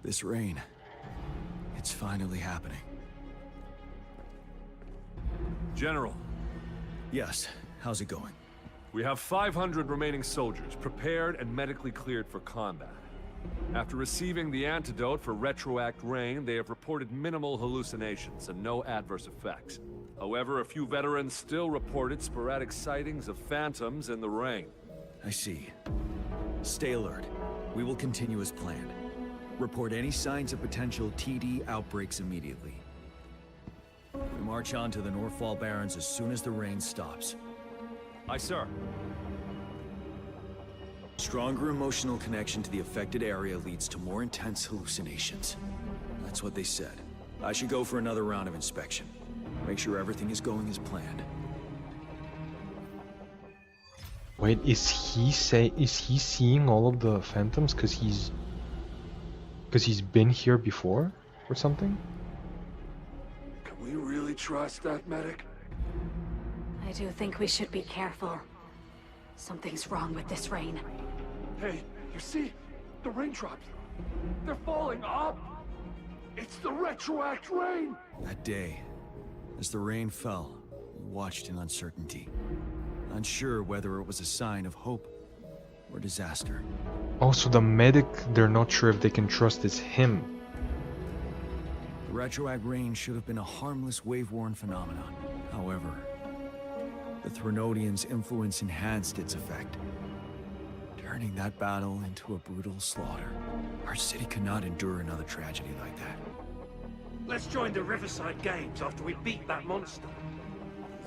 This rain, it's finally happening. General, Yes, how's it going? we have 500 remaining soldiers prepared and medically cleared for combat. After receiving the antidote for retroact rain, they have reported minimal hallucinations and no adverse effects. However, a few veterans still reported sporadic sightings of phantoms in the rain. I see. Stay alert. We will continue as planned. Report any signs of potential TD outbreaks immediately. We march on to the Northfall Barrens as soon as the rain stops. Aye, sir. Stronger emotional connection to the affected area leads to more intense hallucinations. That's what they said. I should go for another round of inspection. Make sure everything is going as planned. Wait, is he seeing all of the phantoms because he's been here before or something? Can we really trust that medic? I do think we should be careful. Something's wrong with this rain. Hey, you see? The raindrops. They're falling up! It's the retroact rain! That day, as the rain fell, we watched in uncertainty. Unsure whether it was a sign of hope or disaster. Also, the medic, they're not sure if they can trust it's him. The retroact rain should have been a harmless wave-worn phenomenon. However, the Threnodians' influence enhanced its effect, turning that battle into a brutal slaughter. Our city cannot endure another tragedy like that. Let's join the Riverside Games after we beat that monster.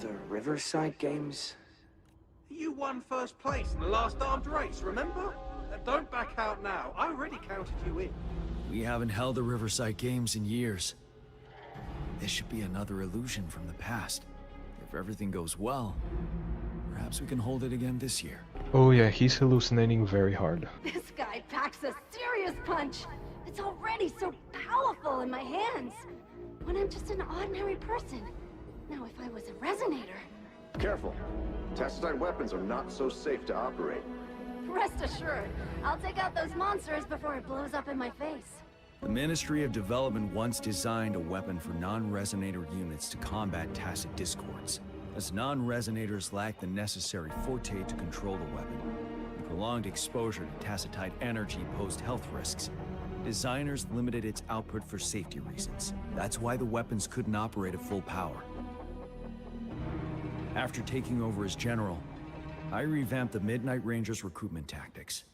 The Riverside Games? You won first place in the last armed race, remember? Don't back out now. I already counted you in. We haven't held the Riverside Games in years. This should be another illusion from the past. If everything goes well, perhaps we can hold it again this year. Oh yeah, he's hallucinating very hard. This guy packs a serious punch. It's already so powerful in my hands. When I'm just an ordinary person. Now if I was a resonator... Careful. Tacitite weapons are not so safe to operate. Rest assured, I'll take out those monsters before it blows up in my face. The Ministry of Development once designed a weapon for non-resonator units to combat tacit discords. As non-resonators lack the necessary forte to control the weapon, and prolonged exposure to tacitite energy posed health risks, designers limited its output for safety reasons. That's why the weapons couldn't operate at full power. After taking over as general, I revamped the Midnight Rangers' recruitment tactics.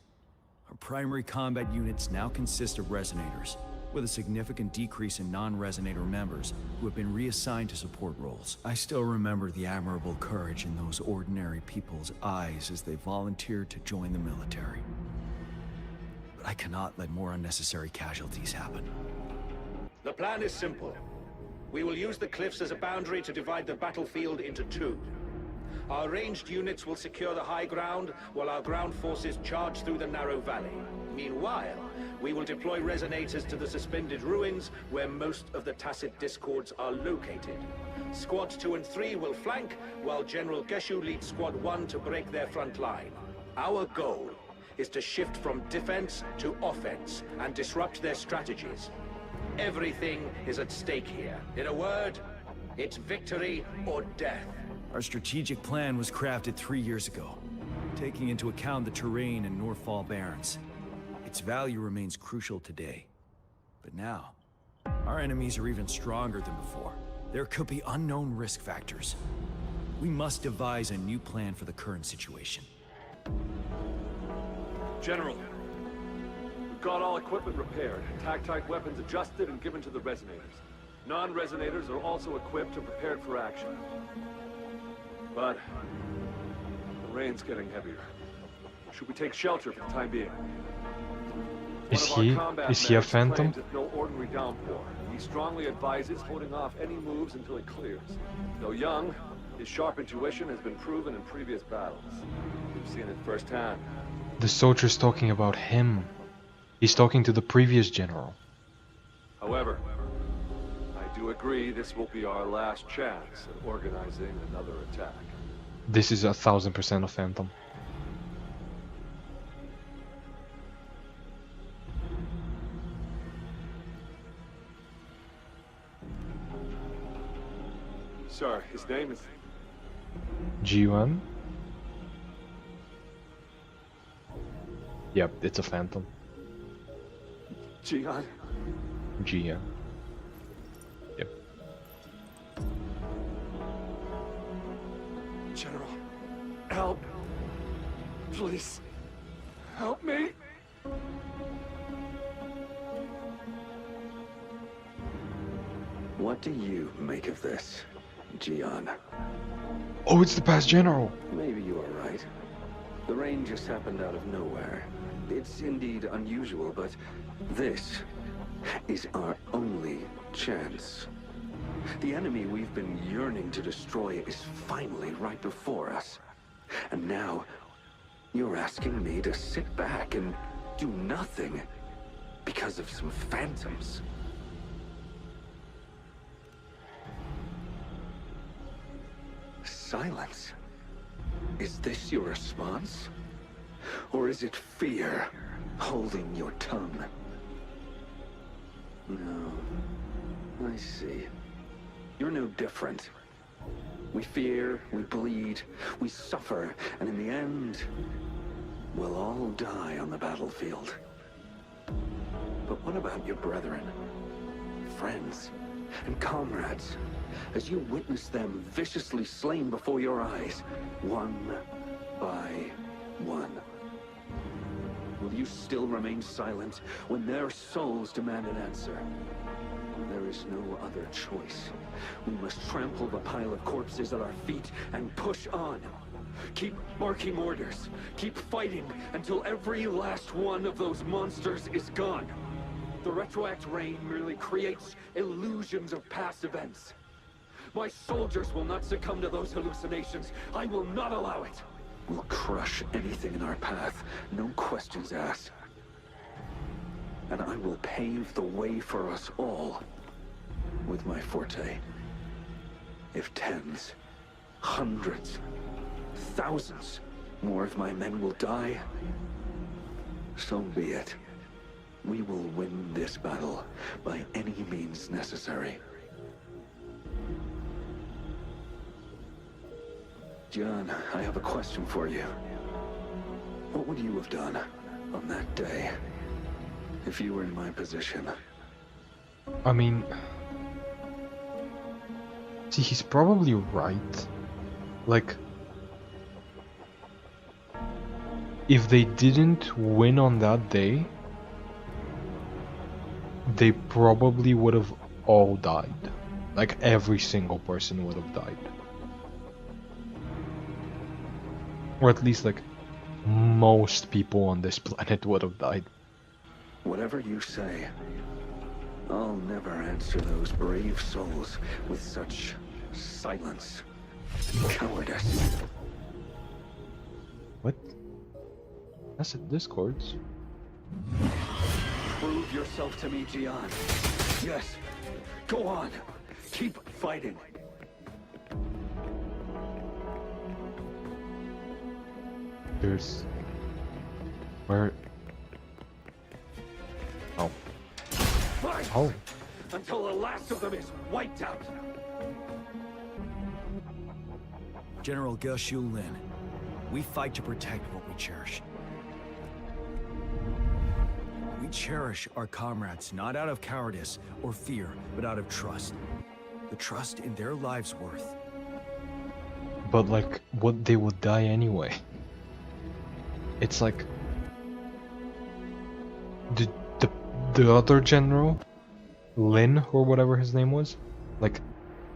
Our primary combat units now consist of resonators, with a significant decrease in non-resonator members who have been reassigned to support roles. I still remember the admirable courage in those ordinary people's eyes as they volunteered to join the military. But I cannot let more unnecessary casualties happen. The plan is simple. We will use the cliffs as a boundary to divide the battlefield into two. Our ranged units will secure the high ground, while our ground forces charge through the narrow valley. Meanwhile, we will deploy resonators to the suspended ruins, where most of the tacit discords are located. Squads 2 and 3 will flank, while General Geshu leads Squad 1 to break their front line. Our goal is to shift from defense to offense, and disrupt their strategies. Everything is at stake here. In a word, it's victory or death. Our strategic plan was crafted 3 years ago, taking into account the terrain in Northfall Barrens. Its value remains crucial today. But now, our enemies are even stronger than before. There could be unknown risk factors. We must devise a new plan for the current situation. General, we've got all equipment repaired, tactite weapons adjusted and given to the resonators. Non-resonators are also equipped and prepared for action. But the rain's getting heavier. Should we take shelter for the time being? Is he a phantom? It's no ordinary downpour. He strongly advises holding off any moves until it clears. Though young, his sharp intuition has been proven in previous battles. We've seen it firsthand. The soldier's talking about him. He's talking to the previous general. However, I do agree this will be our last chance at organizing another attack. This is 1000% a phantom. Sir, his name is... G1? Yep, it's a phantom. Jian. Gia. Yep. General, help. Please, help me. What do you make of this, Gian? Oh, it's the past general! Maybe you are right. The rain just happened out of nowhere. It's indeed unusual, but this is our only chance. The enemy we've been yearning to destroy is finally right before us. And now, you're asking me to sit back and do nothing because of some phantoms. Silence. Is this your response? Or is it fear holding your tongue? No. I see. You're no different. We fear, we bleed, we suffer, and in the end, we'll all die on the battlefield. But what about your brethren, friends, and comrades? As you witness them viciously slain before your eyes, one by one. Will you still remain silent when their souls demand an answer? There is no other choice. We must trample the pile of corpses at our feet and push on. Keep barking orders. Keep fighting until every last one of those monsters is gone. The retroact rain merely creates illusions of past events. My soldiers will not succumb to those hallucinations. I will not allow it. We'll crush anything in our path, no questions asked. And I will pave the way for us all with my forte. If tens, hundreds, thousands more of my men will die, so be it. We will win this battle by any means necessary. John, I have a question for you. What would you have done on that day if you were in my position? I mean... See, he's probably right. Like... if they didn't win on that day, they probably would have all died. Like, every single person would have died. Or at least, like, most people on this planet would have died. Whatever you say, I'll never answer those brave souls with such silence and cowardice. What? That's at Discords. Prove yourself to me, Gian. Yes, go on. Keep fighting. There's... Where... Oh. Fight! Oh. Until the last of them is wiped out. General Ge Lin, we fight to protect what we cherish. We cherish our comrades not out of cowardice or fear, but out of trust. The trust in their lives' worth. But like, what, they would die anyway. It's like... The other general, Lin, or whatever his name was, like,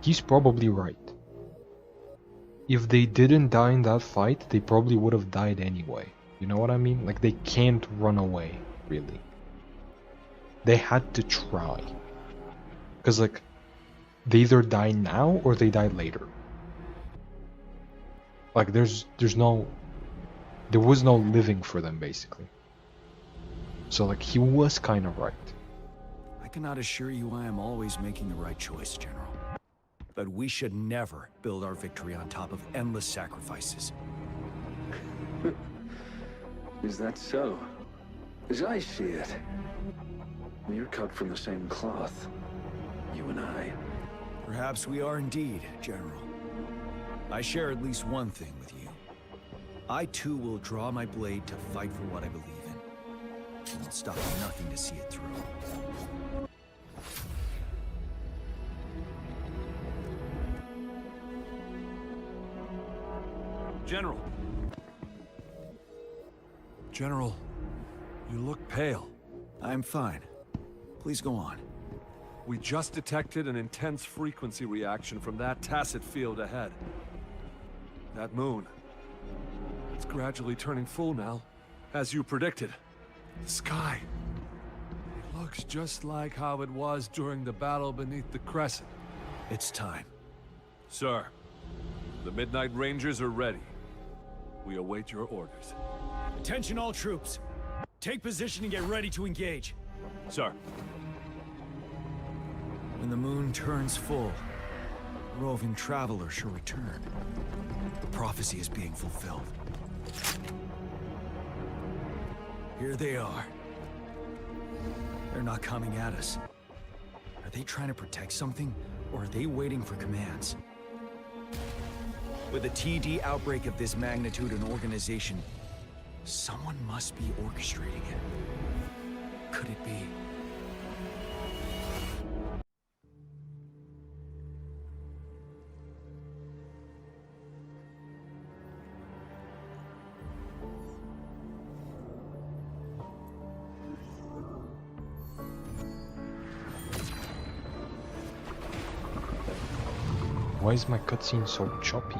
he's probably right. If they didn't die in that fight, they probably would have died anyway. You know what I mean? Like, they can't run away, really. They had to try. Because, like, they either die now or they die later. Like, there was no living for them, basically. So, like, he was kind of right. I cannot assure you I am always making the right choice, General. But we should never build our victory on top of endless sacrifices. Is that so? As I see it, we're cut from the same cloth, you and I. Perhaps we are indeed, General. I share at least one thing with you. I too will draw my blade to fight for what I believe in. And I'll stop at nothing to see it through. General. General, you look pale. I'm fine. Please go on. We just detected an intense frequency reaction from that tacit field ahead. That moon. It's gradually turning full now, as you predicted. The sky. It looks just like how it was during the battle beneath the crescent. It's time. Sir, the Midnight Rangers are ready. We await your orders. Attention all troops. Take position and get ready to engage. Sir. When the moon turns full, roving travelers shall return. The prophecy is being fulfilled. Here they are. They're not coming at us. Are they trying to protect something, or are they waiting for commands? With a TD outbreak of this magnitude and organization, someone must be orchestrating it. Could it be? Why is my cutscene so choppy?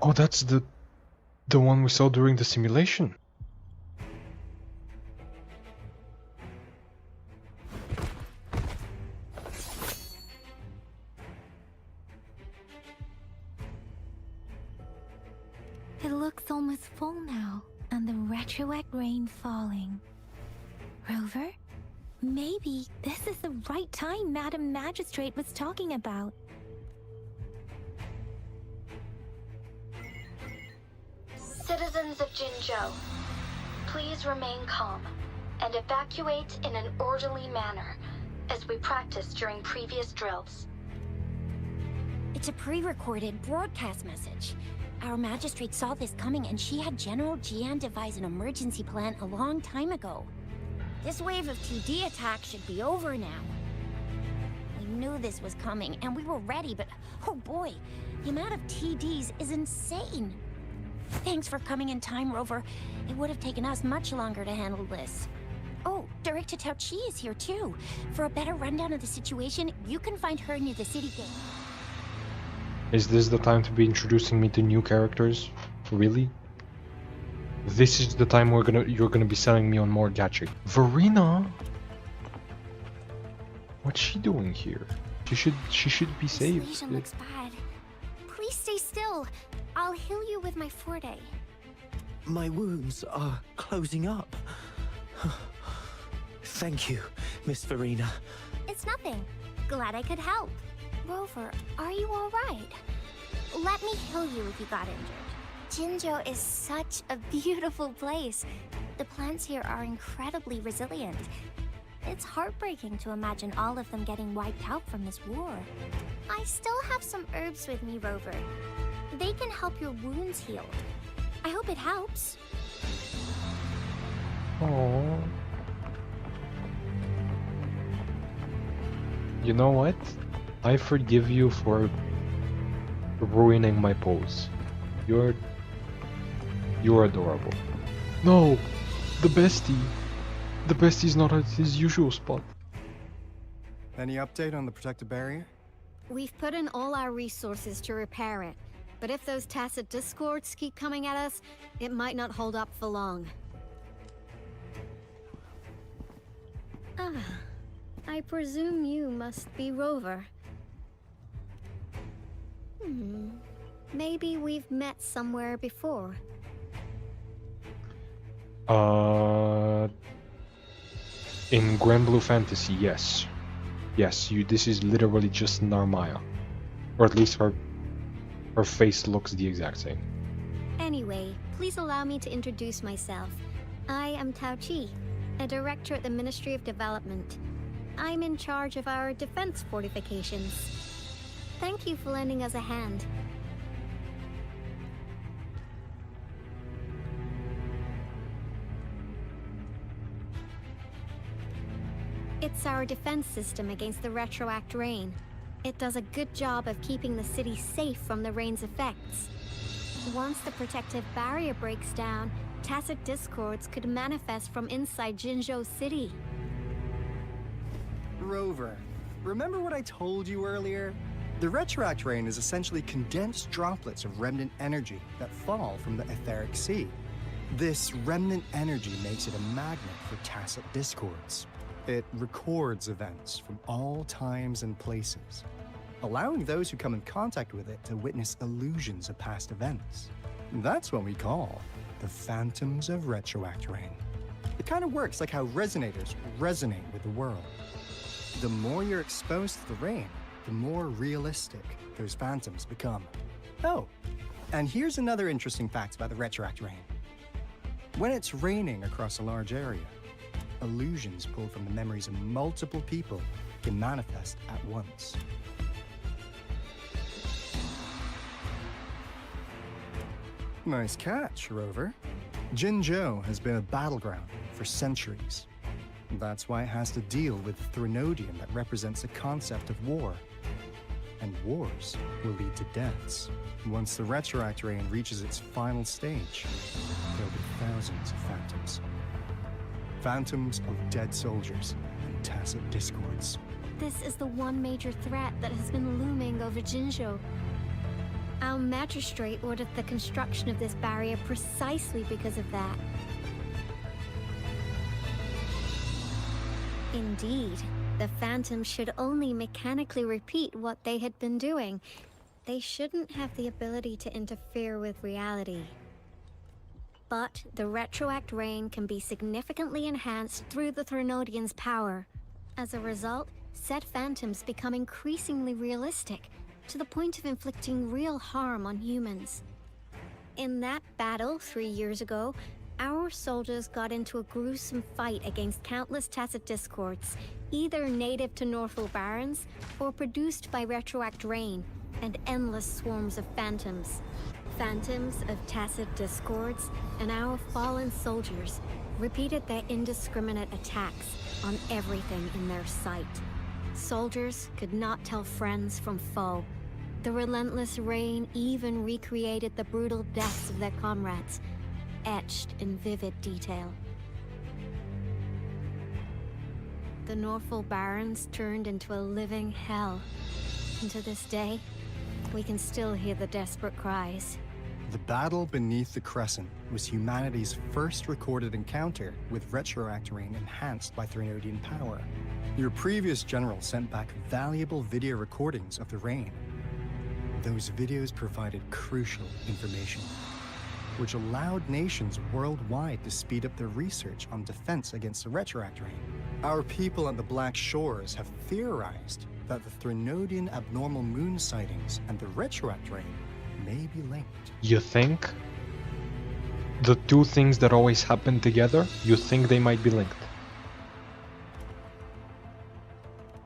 Oh, that's the one we saw during the simulation. It looks almost full now, and the retroact rain falling. Rover, maybe this is the right time Madam Magistrate was talking about. Citizens of Jinzhou, please remain calm and evacuate in an orderly manner, as we practiced during previous drills. It's a pre-recorded broadcast message. Our magistrate saw this coming and she had General Jian devise an emergency plan a long time ago. This wave of TD attacks should be over now. We knew this was coming and we were ready, but oh boy, the amount of TDs is insane. Thanks for coming in time, Rover. It would have taken us much longer to handle this. Oh, Director Tao Chi is here too. For a better rundown of the situation, you can find her near the city gate. Is this the time to be introducing me to new characters? Really? This is the time you're gonna be selling me on more gacha. Verena? What's she doing here? She should be saved. This lesion looks bad. Please stay still. I'll heal you with my forte. My wounds are closing up. Thank you, Miss Verena. It's nothing. Glad I could help. Rover, are you alright? Let me heal you if you got injured. Jinzhou is such a beautiful place. The plants here are incredibly resilient. It's heartbreaking to imagine all of them getting wiped out from this war. I still have some herbs with me, Rover. They can help your wounds heal. I hope it helps. Aww. You know what? I forgive you for ruining my pose. You're adorable. No! The bestie! The bestie's not at his usual spot. Any update on the protective barrier? We've put in all our resources to repair it. But if those tacit discords keep coming at us, it might not hold up for long. I presume you must be Rover. Maybe we've met somewhere before. In Grand Blue Fantasy, yes. Yes, this is literally just Narmaya. Or at least her face looks the exact same. Anyway, please allow me to introduce myself. I am Tao Chi, a director at the Ministry of Development. I'm in charge of our defense fortifications. Thank you for lending us a hand. It's our defense system against the retroact rain. It does a good job of keeping the city safe from the rain's effects. Once the protective barrier breaks down, tacit discords could manifest from inside Jinzhou City. Rover, remember what I told you earlier? The retroact rain is essentially condensed droplets of remnant energy that fall from the etheric sea. This remnant energy makes it a magnet for tacit discords. It records events from all times and places, allowing those who come in contact with it to witness illusions of past events. That's what we call the phantoms of retroact rain. It kind of works like how resonators resonate with the world. The more you're exposed to the rain, the more realistic those phantoms become. Oh, and here's another interesting fact about the retroact rain. When it's raining across a large area, illusions pulled from the memories of multiple people can manifest at once. Nice catch, Rover. Jinzhou has been a battleground for centuries. That's why it has to deal with Threnodium that represents the concept of war. And wars will lead to deaths. Once the retroact rain reaches its final stage, there'll be thousands of phantoms. Phantoms of dead soldiers and tacit discords. This is the one major threat that has been looming over Jinzhou. Our magistrate ordered the construction of this barrier precisely because of that. Indeed, the phantoms should only mechanically repeat what they had been doing. They shouldn't have the ability to interfere with reality. But the retroact rain can be significantly enhanced through the Threnodian's power. As a result, said phantoms become increasingly realistic, to the point of inflicting real harm on humans. In that battle 3 years ago, our soldiers got into a gruesome fight against countless tacit discords, either native to Northwell Barrens or produced by retroact rain and endless swarms of phantoms. Phantoms of tacit discords and our fallen soldiers repeated their indiscriminate attacks on everything in their sight. Soldiers could not tell friends from foe. The relentless rain even recreated the brutal deaths of their comrades, etched in vivid detail. The Northwell Barrens turned into a living hell, and to this day, we can still hear the desperate cries. The battle beneath the Crescent was humanity's first recorded encounter with retroact rain enhanced by Threnodian power. Your previous general sent back valuable video recordings of the rain. Those videos provided crucial information, which allowed nations worldwide to speed up their research on defense against the retroact rain. Our people at the Black Shores have theorized that the Threnodian abnormal moon sightings and the retroact rain may be linked. You think? The two things that always happen together, you think they might be linked?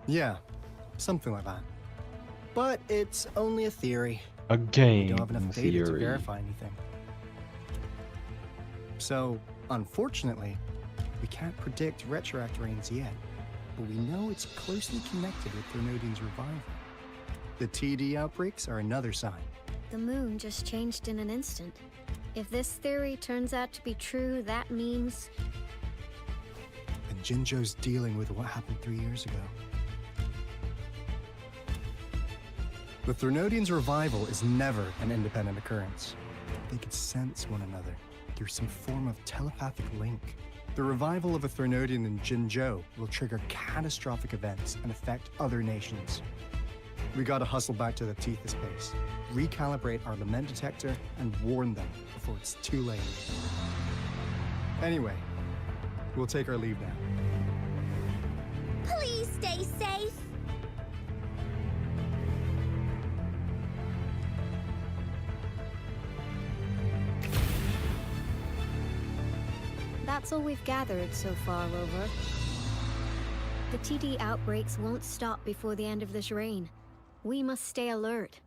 Yeah, something like that. But it's only a theory. Again, we don't have enough data to theory. verify anything. So, unfortunately, we can't predict retroact rains yet, but we know it's closely connected with Threnodian's revival. The TD outbreaks are another sign. The moon just changed in an instant. If this theory turns out to be true, that means... And Jinzhou's dealing with what happened 3 years ago. The Threnodian's revival is never an independent occurrence. They could sense one another through some form of telepathic link. The revival of a Threnodian in Jinzhou will trigger catastrophic events and affect other nations. We gotta hustle back to the Tethys base, recalibrate our lament detector, and warn them before it's too late. Anyway, we'll take our leave now. Please stay safe. That's all we've gathered so far, Rover. The TD outbreaks won't stop before the end of this reign. We must stay alert.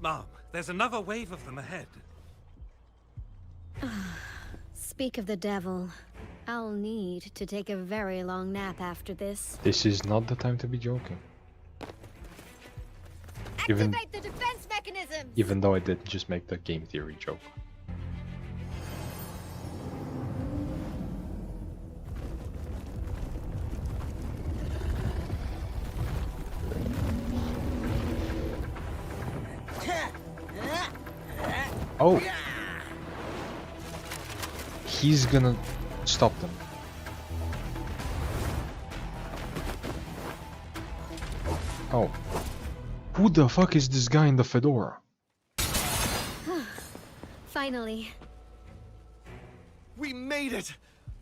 Mom, there's another wave of them ahead. Speak of the devil. I'll need to take a very long nap after this. This is not the time to be joking. Activate the defense mechanisms! Even though I did just make the game theory joke. Oh! He's gonna stop them. Oh. Who the fuck is this guy in the fedora? Finally. We made it!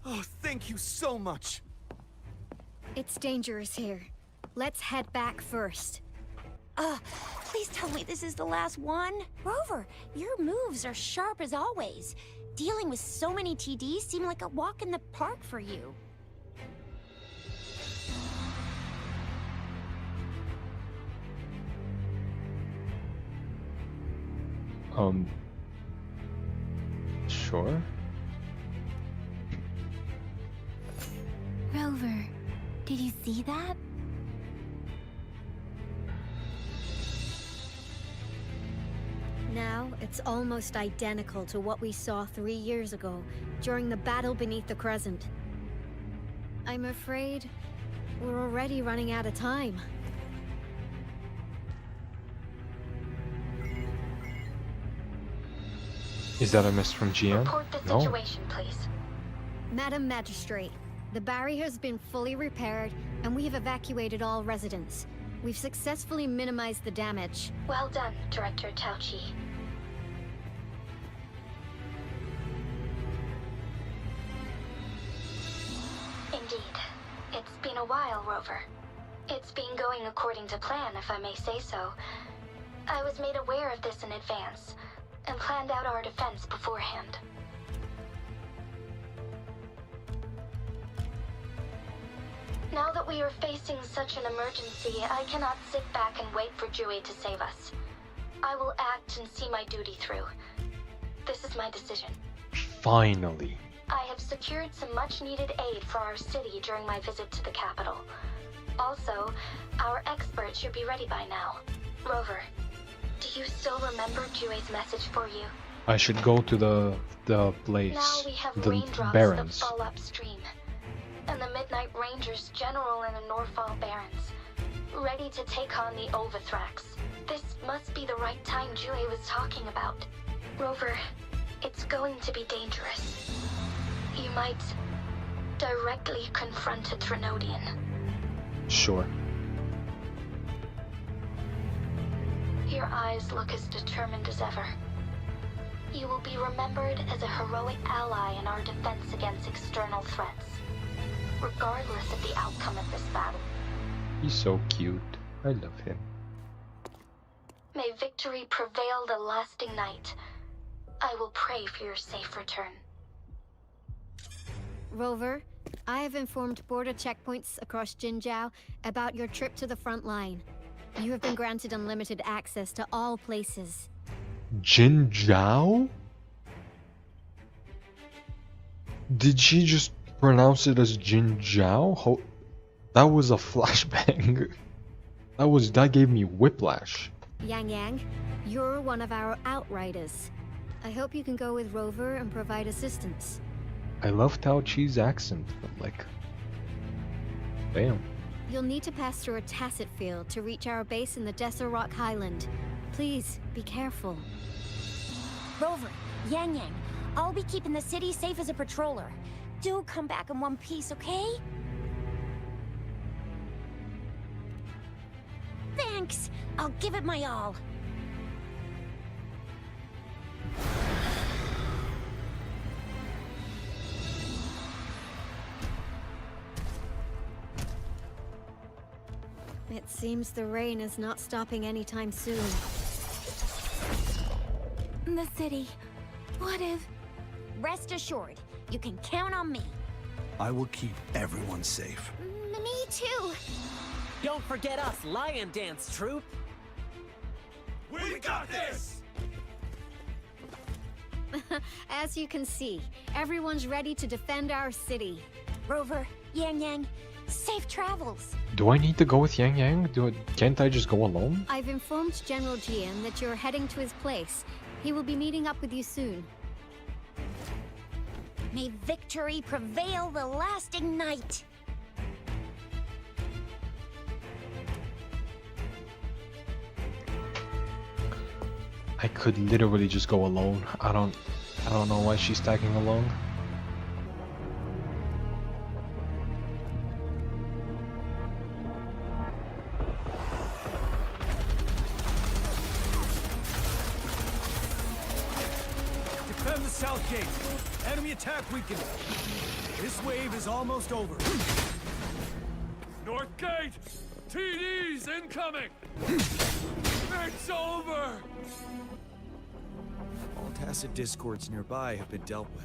Oh, thank you so much. It's dangerous here. Let's head back first. Please tell me this is the last one? Rover, your moves are sharp as always. Dealing with so many TDs seem like a walk in the park for you. Sure. Rover, did you see that? Now, it's almost identical to what we saw 3 years ago, during the battle beneath the Crescent. I'm afraid we're already running out of time. Is that a miss from GM? Report the No. situation, please. Madam Magistrate, the barrier has been fully repaired, and we have evacuated all residents. We've successfully minimized the damage. Well done, Director Tauchi. Indeed. It's been a while, Rover. It's been going according to plan, if I may say so. I was made aware of this in advance, and planned out our defense beforehand. Now that we are facing such an emergency, I cannot sit back and wait for Jue to save us. I will act and see my duty through. This is my decision. Finally. I have secured some much-needed aid for our city during my visit to the capital. Also, our experts should be ready by now. Rover, do you still remember Jue's message for you? I should go to the place. Now we have The raindrops Barrens. that fall upstream, and the Midnight Rangers General and the Norfall Barons, ready to take on the Overthrax. This must be the right time Jue was talking about. Rover, it's going to be dangerous. You might directly confront a Threnodian. Sure. Your eyes look as determined as ever. You will be remembered as a heroic ally in our defense against external threats, regardless of the outcome of this battle. He's so cute. I love him. May victory prevail the lasting night. I will pray for your safe return. Rover, I have informed border checkpoints across Jinzhou about your trip to the front line. You have been granted unlimited access to all places. Jinzhou? Did she just pronounce it as Jinzhou? That was a flashbang. That gave me whiplash. Yang Yang, you're one of our outriders. I hope you can go with Rover and provide assistance. I love Tao Chi's accent, but like... Damn. You'll need to pass through a tacit field to reach our base in the Desert Rock Highland. Please, be careful. Rover, Yang Yang, I'll be keeping the city safe as a patroller. Do come back in one piece, okay? Thanks! I'll give it my all. It seems the rain is not stopping anytime soon. The city. What if... Rest assured, you can count on me. I will keep everyone safe. Me too. Don't forget us, Lion Dance Troupe! We got this! As you can see, everyone's ready to defend our city. Rover, Yang Yang, safe travels. Do I need to go with Yang Yang? Can't I just go alone? I've informed General Jian that you're heading to his place. He will be meeting up with you soon. May victory prevail the lasting night. I could literally just go alone. I don't know why she's tagging along. Defend the south gate. Enemy attack weakened. This wave is almost over. North gate! TD's incoming! It's over! All tacit discords nearby have been dealt with.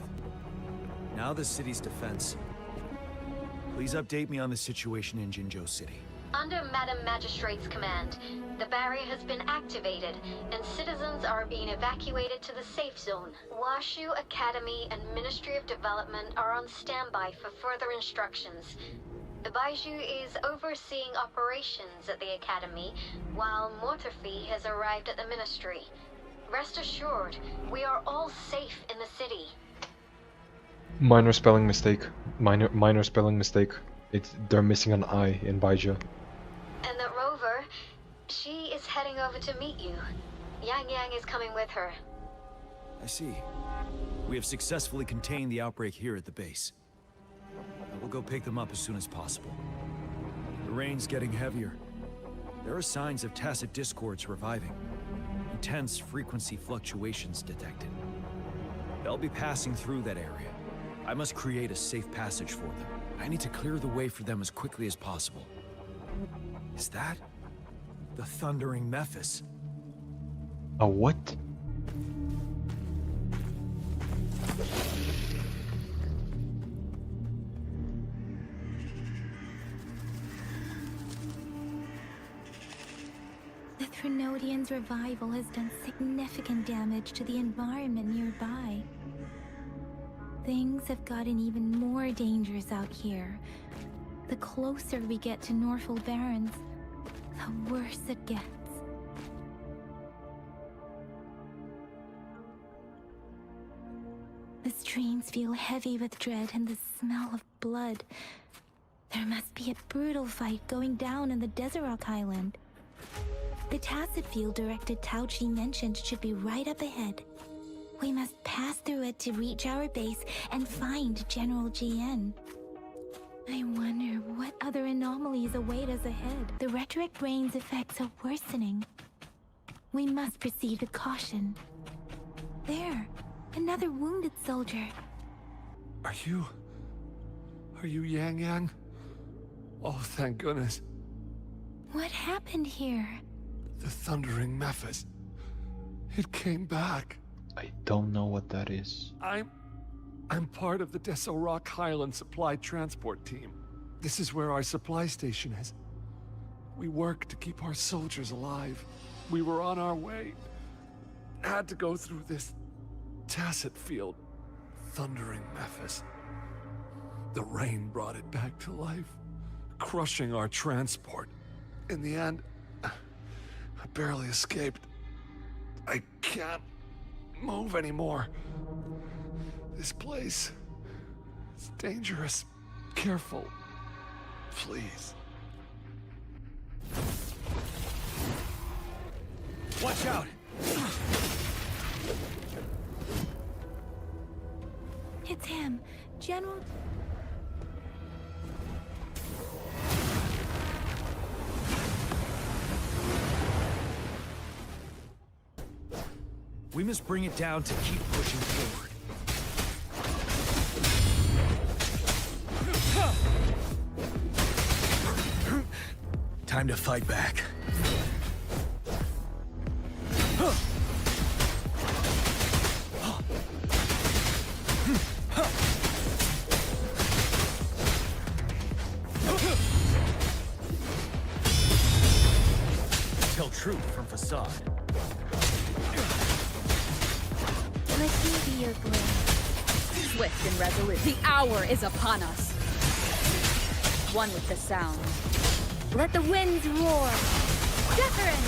Now the city's defense. Please update me on the situation in Jinzhou City. Under Madam Magistrate's command, the barrier has been activated, and citizens are being evacuated to the safe zone. Washu Academy and Ministry of Development are on standby for further instructions. The Baiju is overseeing operations at the Academy, while Mortarfi has arrived at the Ministry. Rest assured, we are all safe in the city. Minor spelling mistake. Minor spelling mistake. They're missing an I in Baija. And the Rover, she is heading over to meet you. Yang Yang is coming with her. I see. We have successfully contained the outbreak here at the base. I will go pick them up as soon as possible. The rain's getting heavier. There are signs of tacit discords reviving. Intense frequency fluctuations detected. They'll be passing through that area. I must create a safe passage for them. I need to clear the way for them as quickly as possible. Is that the Thundering Mephis? A what? The Threnodian's revival has done significant damage to the environment nearby. Things have gotten even more dangerous out here. The closer we get to Norful Barrens, the worse it gets. The streams feel heavy with dread and the smell of blood. There must be a brutal fight going down in the Desert Island. The tacit field directed Tao Chi mentioned should be right up ahead. We must pass through it to reach our base and find General GN. I wonder what other anomalies await us ahead. The rhetoric rain's effects are worsening. We must proceed with caution. There, another wounded soldier. Are you Yang Yang? Oh, thank goodness. What happened here? The Thundering Mephis. It came back. I don't know what that is. I'm part of the Deso Rock Highland Supply Transport Team. This is where our supply station is. We work to keep our soldiers alive. We were on our way. Had to go through this tacit field. Thundering Mephis. The rain brought it back to life, crushing our transport. In the end, I barely escaped. I can't move anymore. This place is dangerous. Careful. Please. Watch out! It's him, General... We must bring it down to keep pushing forward. Time to fight back. Tell truth from facade. Let me be your blade. Swift and resolute. The hour is upon us. One with the sound. Let the winds roar. Wuthering!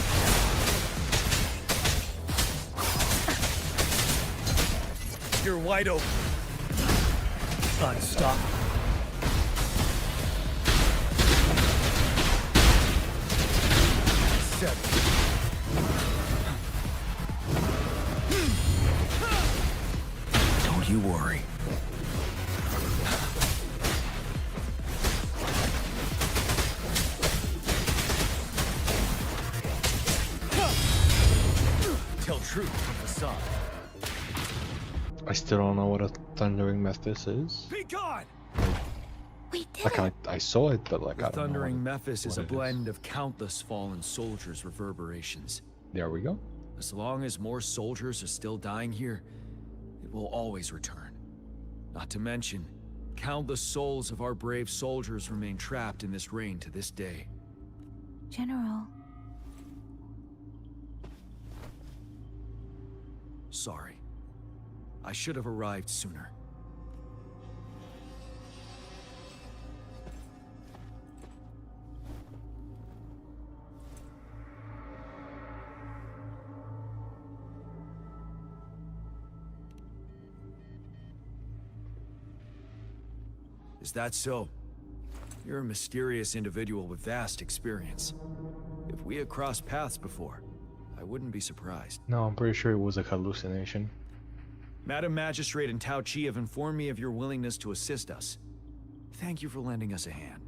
You're wide open. Unstoppable. Don't you worry. Tell truth from facade. I still don't know what a thundering Memphis is. Be gone! We did Like I saw it, but like The I don't know. thundering Memphis is a what it is. blend of countless fallen soldiers' reverberations. There we go. As long as more soldiers are still dying here, it will always return. Not to mention, countless souls of our brave soldiers remain trapped in this rain to this day. General. Sorry. I should have arrived sooner. Is that so? You're a mysterious individual with vast experience. If we had crossed paths before, I wouldn't be surprised. No, I'm pretty sure it was a hallucination. Madam Magistrate and Tao Chi have informed me of your willingness to assist us. Thank you for lending us a hand.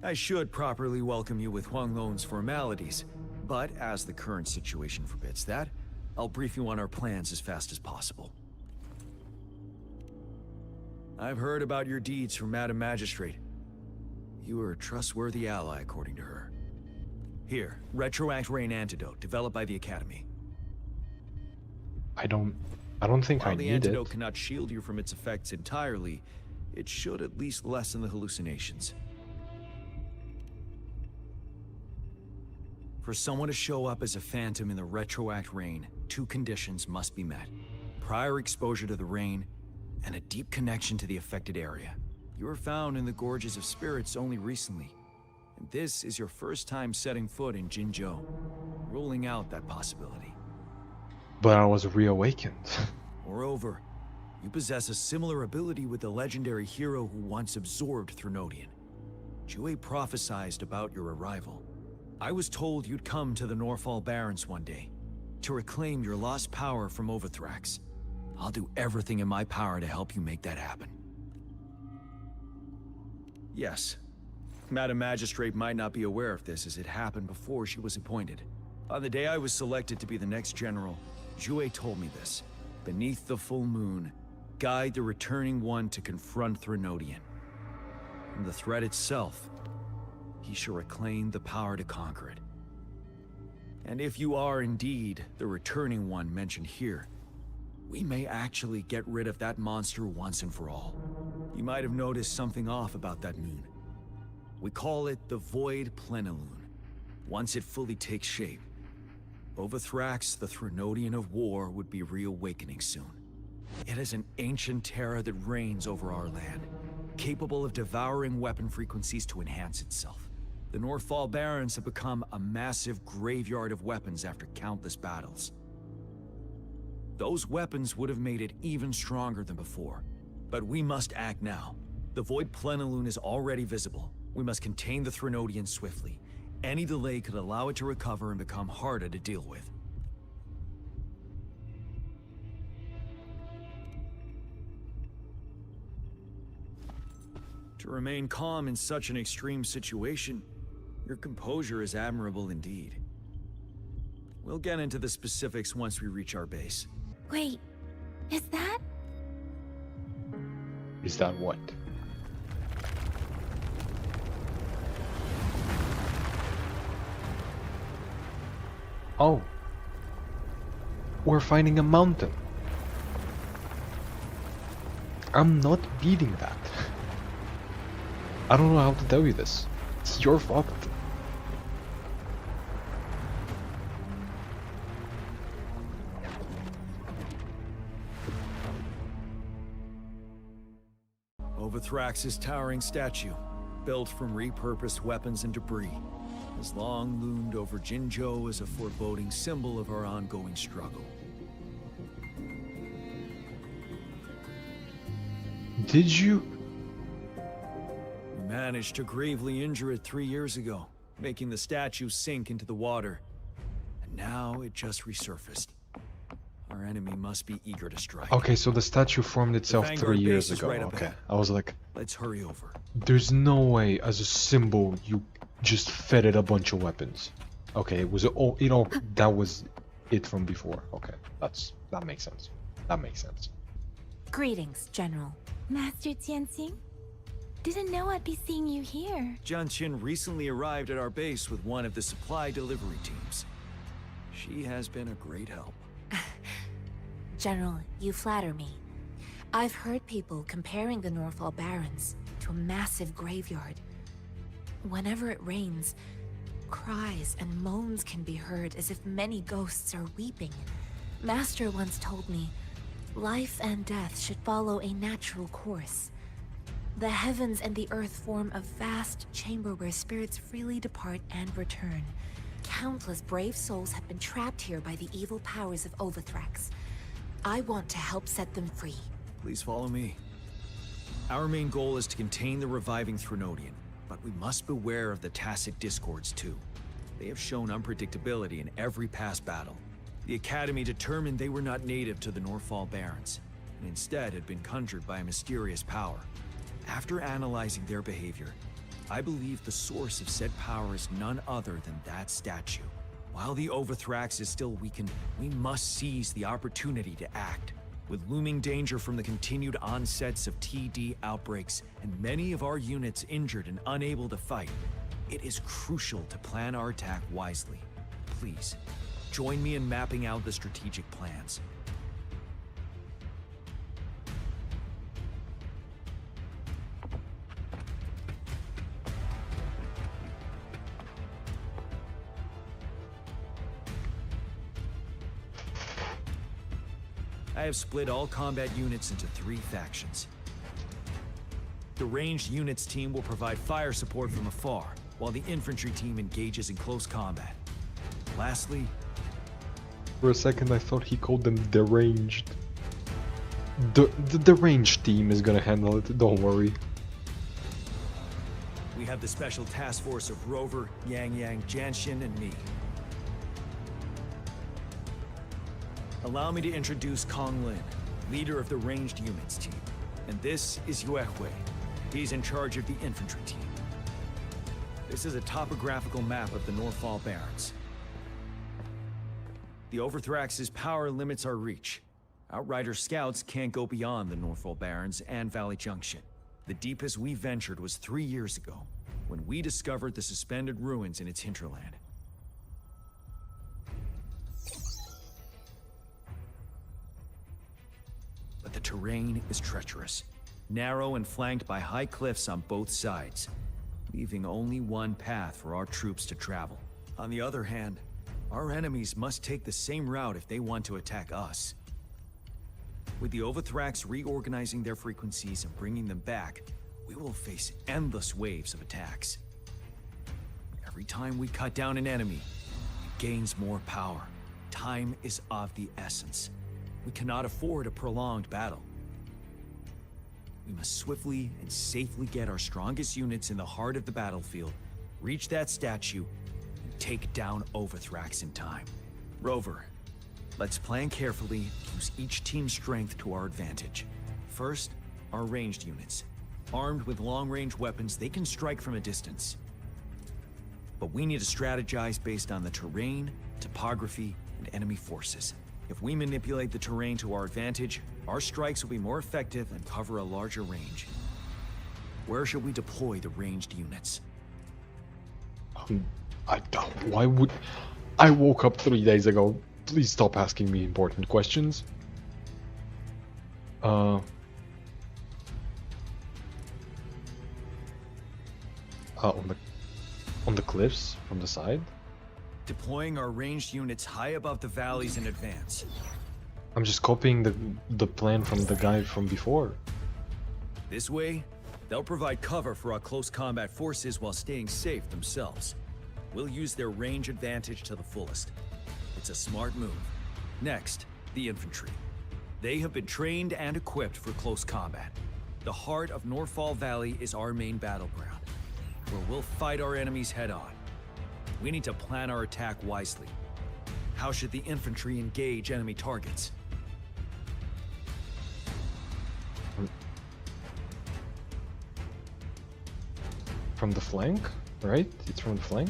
I should properly welcome you with Huang Lon's formalities, but as the current situation forbids that, I'll brief you on our plans as fast as possible. I've heard about your deeds from Madam Magistrate. You are a trustworthy ally, according to her. Here, Retroact Rain Antidote, developed by the Academy. I don't think While I the need antidote it. cannot shield you from its effects entirely, it should at least lessen the hallucinations. For someone to show up as a phantom in the Retroact Rain, two conditions must be met. Prior exposure to the rain, and a deep connection to the affected area. You were found in the Gorges of Spirits only recently, and this is your first time setting foot in Jinzhou, ruling out that possibility. But I was reawakened. Moreover, you possess a similar ability with the legendary hero who once absorbed Threnodian. Jue prophesized about your arrival. I was told you'd come to the Norfall Barrens one day, to reclaim your lost power from Overthrax. I'll do everything in my power to help you make that happen. Yes, Madam Magistrate might not be aware of this as it happened before she was appointed. On the day I was selected to be the next general, Jue told me this. Beneath the full moon, guide the returning one to confront Threnodian. From the threat itself, he shall reclaim the power to conquer it. And if you are indeed the returning one mentioned here, we may actually get rid of that monster once and for all. You might have noticed something off about that moon. We call it the Void Plenilune. Once it fully takes shape, Overthrax, the Threnodian of War, would be reawakening soon. It is an ancient terror that reigns over our land, capable of devouring weapon frequencies to enhance itself. The Norfall Barrens have become a massive graveyard of weapons after countless battles. Those weapons would have made it even stronger than before. But we must act now. The Void Plenilune is already visible. We must contain the Threnodian swiftly. Any delay could allow it to recover and become harder to deal with. To remain calm in such an extreme situation, your composure is admirable indeed. We'll get into the specifics once we reach our base. Wait, is that? Is that what? Oh. We're finding a mountain. I'm not beating that. I don't know how to tell you this. It's your fault. Overthrax's towering statue, built from repurposed weapons and debris, has long loomed over Jinzhou as a foreboding symbol of our ongoing struggle. Did you? We managed to gravely injure it 3 years ago, making the statue sink into the water. And now it just resurfaced. Our enemy must be eager to strike. Okay, so the statue formed itself 3 years ago. Right okay, I was like, let's hurry over. There's no way, as a symbol, you just fed it a bunch of weapons. Okay, it was all, you know, that was it from before. Okay, that makes sense. That makes sense. Greetings, General. Master Tianxing? Didn't know I'd be seeing you here. Jianqin recently arrived at our base with one of the supply delivery teams. She has been a great help. General, you flatter me. I've heard people comparing the Norfall Barrens to a massive graveyard. Whenever it rains, cries and moans can be heard as if many ghosts are weeping. Master once told me, life and death should follow a natural course. The heavens and the earth form a vast chamber where spirits freely depart and return. Countless brave souls have been trapped here by the evil powers of Overthrax. I want to help set them free. Please follow me. Our main goal is to contain the reviving Threnodian, but we must beware of the tacit discords too. They have shown unpredictability in every past battle. The Academy determined they were not native to the Norfall Barrens, and instead had been conjured by a mysterious power. After analyzing their behavior, I believe the source of said power is none other than that statue. While the Overthrax is still weakened, we must seize the opportunity to act. With looming danger from the continued onsets of TD outbreaks and many of our units injured and unable to fight, it is crucial to plan our attack wisely. Please, join me in mapping out the strategic plans. I have split all combat units into 3 factions. The ranged units team will provide fire support from afar, while the infantry team engages in close combat. Lastly... For a second I thought he called them deranged. The ranged team is gonna handle it, don't worry. We have the special task force of Rover, Yang, Jianxin, and me. Allow me to introduce Kong Lin, leader of the ranged units team. And this is Yue Hui. He's in charge of the infantry team. This is a topographical map of the Norfall Barrens. The Overthrax's power limits our reach. Outrider scouts can't go beyond the Norfall Barrens and Valley Junction. The deepest we ventured was 3 years ago, when we discovered the suspended ruins in its hinterland. But the terrain is treacherous, narrow and flanked by high cliffs on both sides, leaving only one path for our troops to travel. On the other hand, our enemies must take the same route if they want to attack us. With the Overthrax reorganizing their frequencies and bringing them back, we will face endless waves of attacks. Every time we cut down an enemy, it gains more power. Time is of the essence. We cannot afford a prolonged battle. We must swiftly and safely get our strongest units in the heart of the battlefield, reach that statue, and take down Overthrax in time. Rover, let's plan carefully, use each team's strength to our advantage. First, our ranged units. Armed with long-range weapons, they can strike from a distance. But we need to strategize based on the terrain, topography, and enemy forces. If we manipulate the terrain to our advantage, our strikes will be more effective and cover a larger range. Where should we deploy the ranged units? I don't. Why would... I woke up 3 days ago. Please stop asking me important questions. On the cliffs from the side. Deploying our ranged units high above the valleys in advance. I'm just copying the plan from the guy from before. This way, they'll provide cover for our close combat forces while staying safe themselves. We'll use their range advantage to the fullest. It's a smart move. Next, the infantry. They have been trained and equipped for close combat. The heart of Northfall Valley is our main battleground, where we'll fight our enemies head-on. We need to plan our attack wisely. How should the infantry engage enemy targets? From the flank, right? It's from the flank?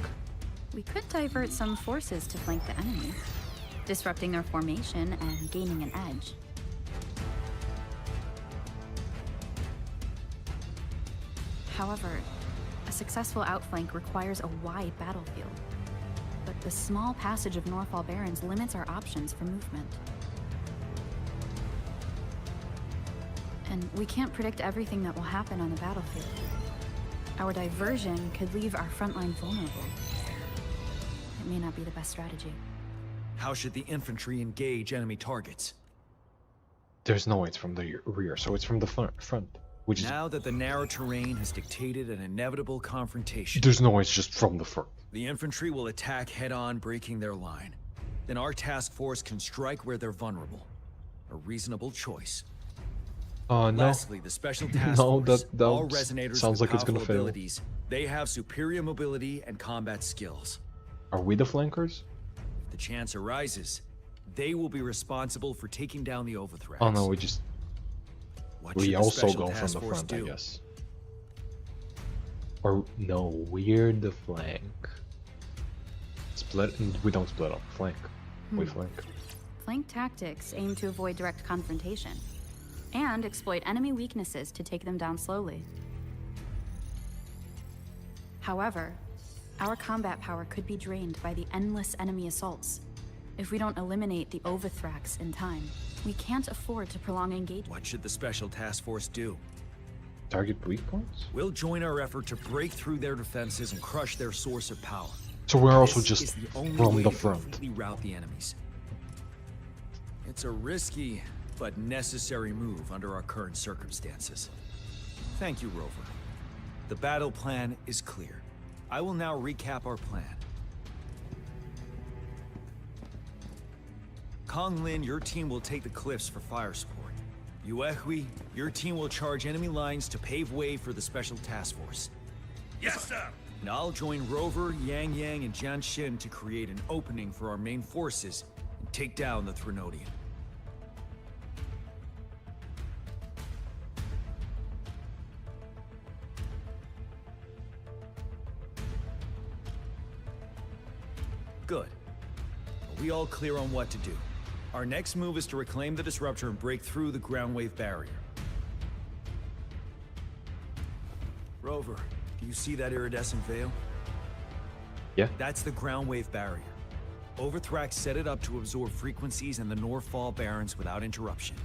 We could divert some forces to flank the enemy, disrupting their formation and gaining an edge. However, a successful outflank requires a wide battlefield. But the small passage of Northfall Barrens limits our options for movement. And we can't predict everything that will happen on the battlefield. Our diversion could leave our frontline vulnerable. It may not be the best strategy. How should the infantry engage enemy targets? There's no way it's from the rear, so it's from the front. Which now that the narrow terrain has dictated an inevitable confrontation, there's no way it's just from the front. The infantry will attack head-on, breaking their line. Then our task force can strike where they're vulnerable. A reasonable choice. No. Lastly, the special task force, all resonators sounds with like it's gonna powerful fail. abilities. They have superior mobility and combat skills. Are we the flankers? If the chance arises, they will be responsible for taking down the Overthrax. Oh no, we just... What we should the also special go from task the force front, I do? guess. Or no, we're the flank. Split, we don't split up. Flank. We flank. Flank tactics aim to avoid direct confrontation, and exploit enemy weaknesses to take them down slowly. However, our combat power could be drained by the endless enemy assaults. If we don't eliminate the Overthrax in time, we can't afford to prolong engagement. What should the special task force do? Target weak points? We'll join our effort to break through their defenses and crush their source of power. So we're also This just is the only from way the to front. completely rout the enemies. It's a risky but necessary move under our current circumstances. Thank you, Rover. The battle plan is clear. I will now recap our plan. Kong Lin, your team will take the cliffs for fire support. Yuehui, your team will charge enemy lines to pave way for the special task force. Yes, sir! And I'll join Rover, Yang Yang, and Jian Xin to create an opening for our main forces and take down the Threnodian. Good. Are we all clear on what to do? Our next move is to reclaim the disruptor and break through the ground wave barrier. Rover, do you see that iridescent veil? Yeah. That's the ground wave barrier. Overthrax set it up to absorb frequencies in the Northfall Barrens without interruption.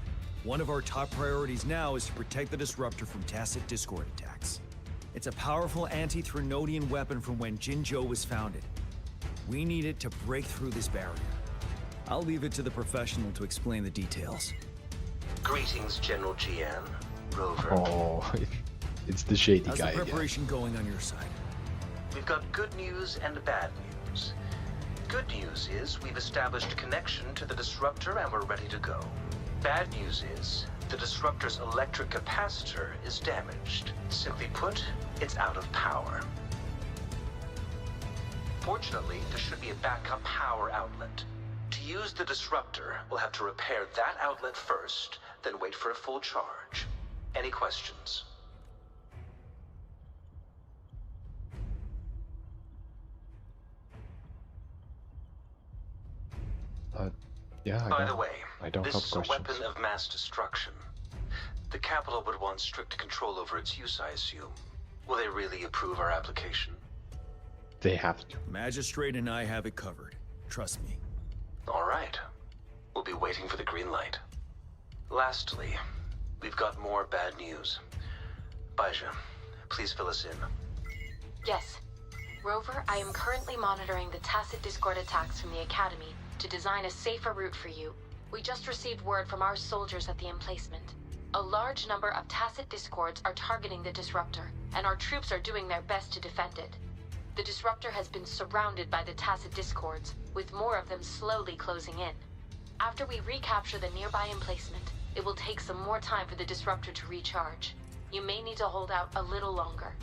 One of our top priorities now is to protect the disruptor from tacit Discord attacks. It's a powerful anti-Threnodian weapon from when Jinzhou was founded. We need it to break through this barrier. I'll leave it to the professional to explain the details. Greetings, General Jian, Rover. Oh, it's the shady How's guy the preparation going on your side? We've got good news and bad news. Good news is we've established a connection to the disruptor and we're ready to go. Bad news is the disruptor's electric capacitor is damaged. Simply put, it's out of power. Fortunately, there should be a backup power outlet. To use the disruptor, we'll have to repair that outlet first, then wait for a full charge. Any questions? Yeah, By the way, I don't this have is a questions. weapon of mass destruction. The capital would want strict control over its use, I assume. Will they really approve our application? They have to. Magistrate and I have it covered. Trust me. All right. We'll be waiting for the green light. Lastly, we've got more bad news. Baija, please fill us in. Yes. Rover, I am currently monitoring the Tacit Discord attacks from the Academy to design a safer route for you. We just received word from our soldiers at the emplacement. A large number of Tacit Discords are targeting the Disruptor, and our troops are doing their best to defend it. The Disruptor has been surrounded by the Tacit Discords, with more of them slowly closing in. After we recapture the nearby emplacement, it will take some more time for the Disruptor to recharge. You may need to hold out a little longer.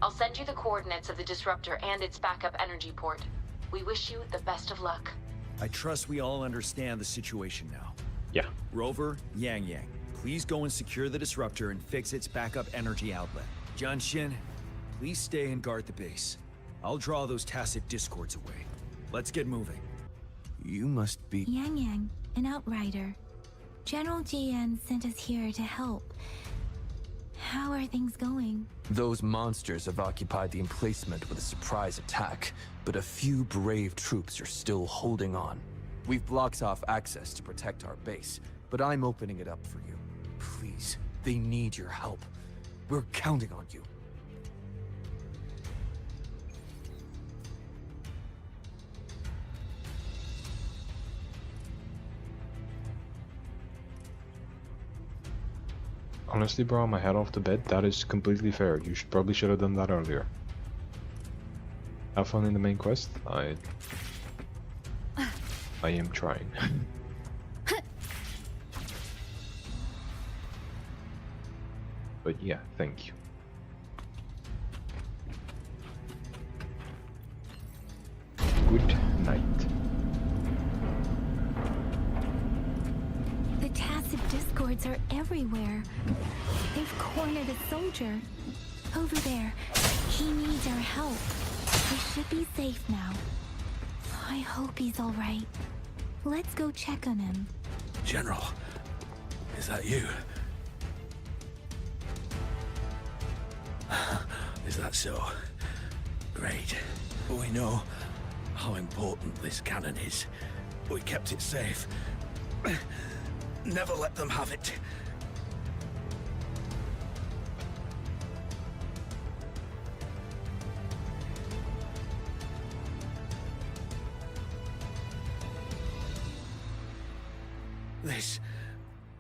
I'll send you the coordinates of the Disruptor and its backup energy port. We wish you the best of luck. I trust we all understand the situation now. Yeah. Rover, Yang, please go and secure the Disruptor and fix its backup energy outlet. Jianxin, please stay and guard the base. I'll draw those Tacit Discords away. Let's get moving. You must be... Yang, an outrider. General GN sent us here to help. How are things going? Those monsters have occupied the emplacement with a surprise attack, but a few brave troops are still holding on. We've blocked off access to protect our base, but I'm opening it up for you. Please, they need your help. We're counting on you. Honestly, bro, my head off the bed. That is completely fair. You probably should have done that earlier. Have fun in the main quest. I am trying. But yeah, thank you. Good night. The Tacit Discords are everywhere. They've cornered a soldier. Over there. He needs our help. We should be safe now. I hope he's alright. Let's go check on him. General, is that you? Is that so? Great. We know how important this cannon is. We kept it safe. Never let them have it. This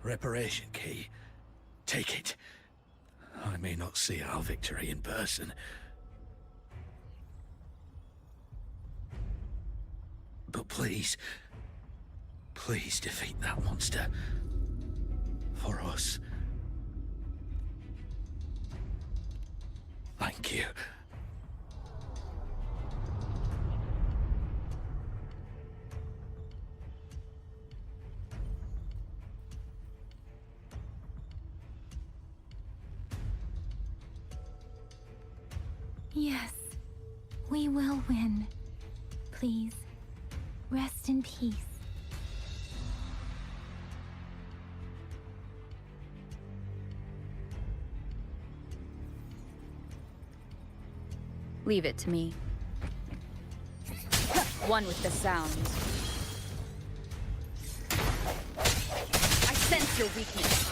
reparation key, take it. I may not see our victory in person, but please defeat that monster. For us. Thank you. Yes, we will win. Please, rest in peace. Leave it to me. One with the sounds. I sense your weakness.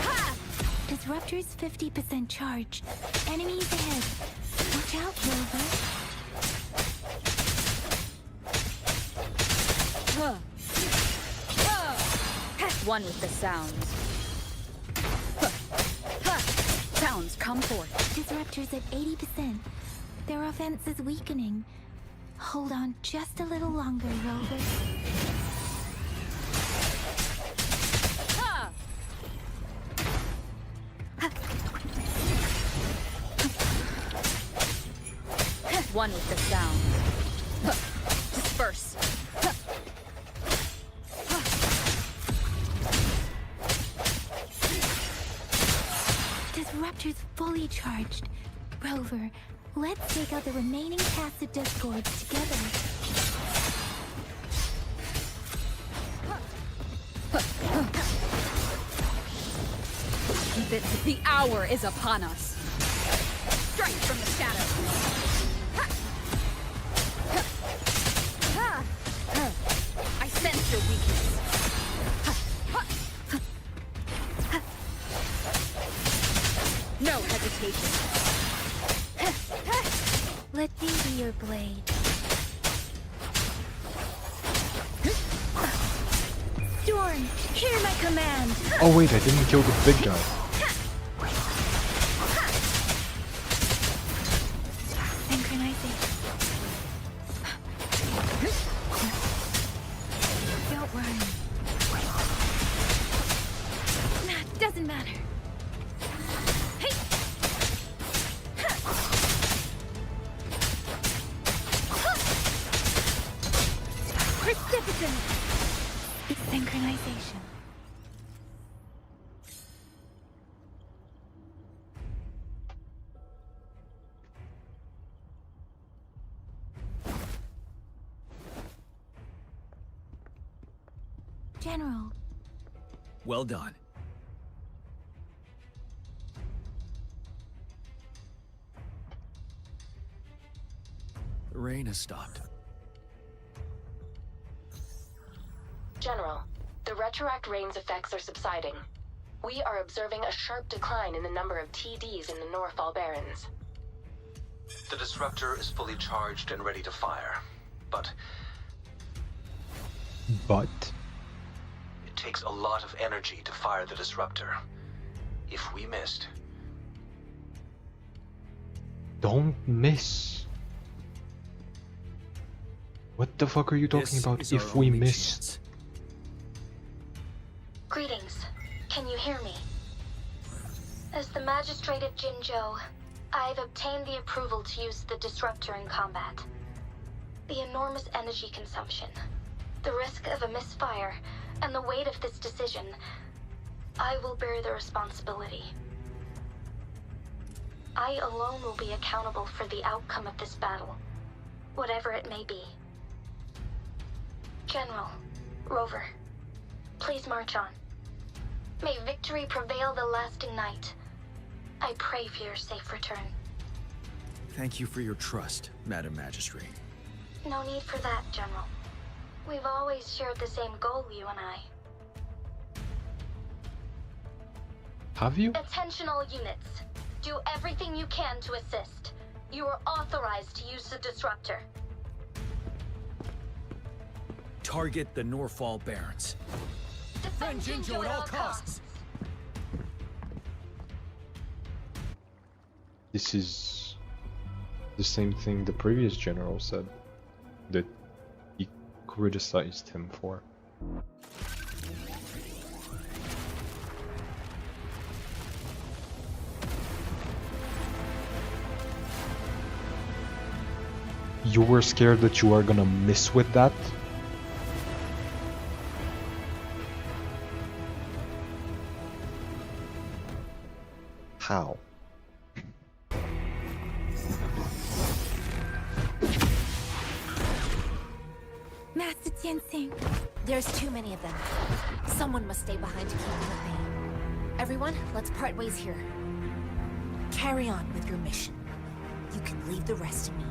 Ha! Disruptor's 50% charged. Enemies ahead. Watch out, Rover. One with the sounds. Sounds come forth. Disruptor's at 80%. Their offense is weakening. Hold on just a little longer, Rover. One with the sound. Disperse. Disruptor's fully charged. Rover, let's take out the remaining Tacit Discords together. The hour is upon us. Strike from the shadows. I sense your weakness. No hesitation. Let me be your blade. Storm, hear my command. Oh wait, I didn't kill the big guy. Synchronizing. Don't worry. Doesn't matter. Hey. Precipitant. Synchronization. General. Well done. The rain has stopped. General, the retroact rain's effects are subsiding. We are observing a sharp decline in the number of TDs in the Norfall Barrens. The disruptor is fully charged and ready to fire, but it takes a lot of energy to fire the disruptor. If we missed... Don't miss. What the fuck are you talking about if we missed? Greetings. Can you hear me? As the Magistrate of Jinzhou, I've obtained the approval to use the disruptor in combat. The enormous energy consumption, the risk of a misfire, and the weight of this decision, I will bear the responsibility. I alone will be accountable for the outcome of this battle, whatever it may be. General, Rover, please march on. May victory prevail the lasting night. I pray for your safe return. Thank you for your trust, Madam Magistrate. No need for that, General. We've always shared the same goal, you and I. Have you? Attention all units. Do everything you can to assist. You are authorized to use the disruptor. Target the Norfall Barrens. Defend Jinzhou at all costs. This is the same thing the previous general said that he criticized him for. You were scared that you are gonna miss with that? How? Master Tianxing. There's too many of them. Someone must stay behind to keep them at bay. Everyone, let's part ways here. Carry on with your mission. You can leave the rest to me.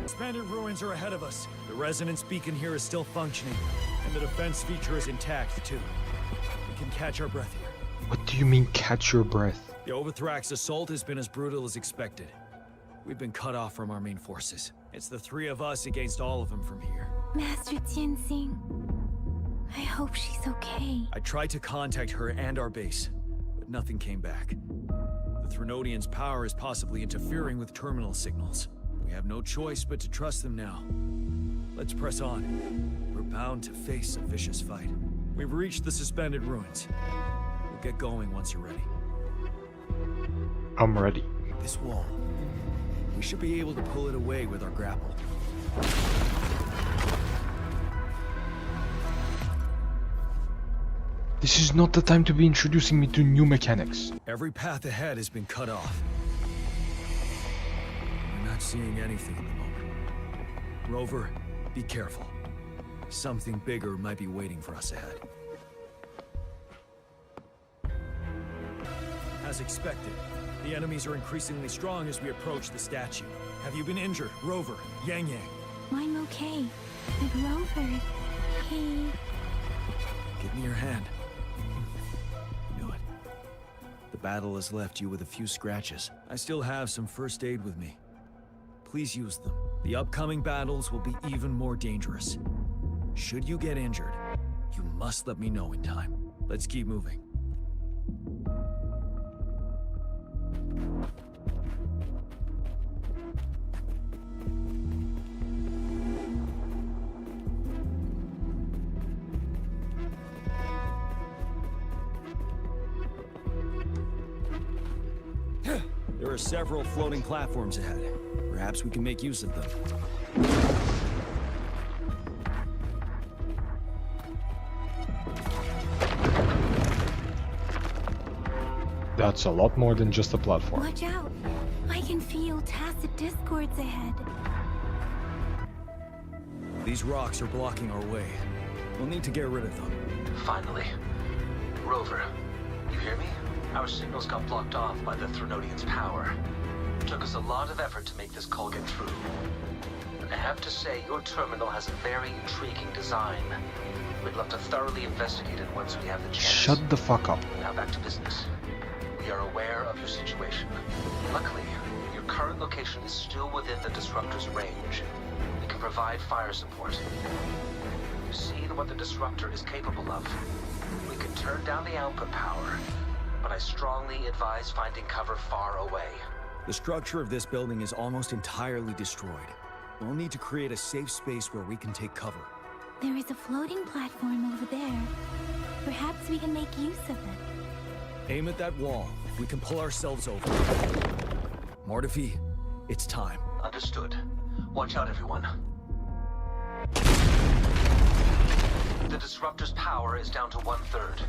Expanded ruins are ahead of us. The resonance beacon here is still functioning, and the defense feature is intact, too. We can catch our breath here. What do you mean, catch your breath? The Overthrax assault has been as brutal as expected. We've been cut off from our main forces. It's the three of us against all of them from here. Master Tianxing, I hope she's okay. I tried to contact her and our base, but nothing came back. The Threnodians' power is possibly interfering with terminal signals. We have no choice but to trust them now. Let's press on. We're bound to face a vicious fight. We've reached the suspended ruins. We'll get going once you're ready. I'm ready. This wall. We should be able to pull it away with our grapple. This is not the time to be introducing me to new mechanics. Every path ahead has been cut off. We're not seeing anything at the moment. Rover, be careful. Something bigger might be waiting for us ahead. As expected, the enemies are increasingly strong as we approach the statue. Have you been injured, Rover? Yang Yang? I'm okay. But Rover, he... Give me your hand. Knew it. The battle has left you with a few scratches. I still have some first aid with me. Please use them. The upcoming battles will be even more dangerous. Should you get injured, you must let me know in time. Let's keep moving. There are several floating platforms ahead. Perhaps we can make use of them. That's a lot more than just a platform. Watch out! I can feel tacit discords ahead. These rocks are blocking our way. We'll need to get rid of them. Finally. Rover, you hear me? Our signals got blocked off by the Threnodian's power. It took us a lot of effort to make this call get through. I have to say, your terminal has a very intriguing design. We'd love to thoroughly investigate it once we have the chance. Shut the fuck up. Now back to business. We are aware of your situation. Luckily, your current location is still within the Disruptor's range. We can provide fire support. You've seen what the Disruptor is capable of. We can turn down the output power, but I strongly advise finding cover far away. The structure of this building is almost entirely destroyed. We'll need to create a safe space where we can take cover. There is a floating platform over there. Perhaps we can make use of it. Aim at that wall. We can pull ourselves over. Mortefi, it's time. Understood. Watch out, everyone. The Disruptor's power is down to 1/3.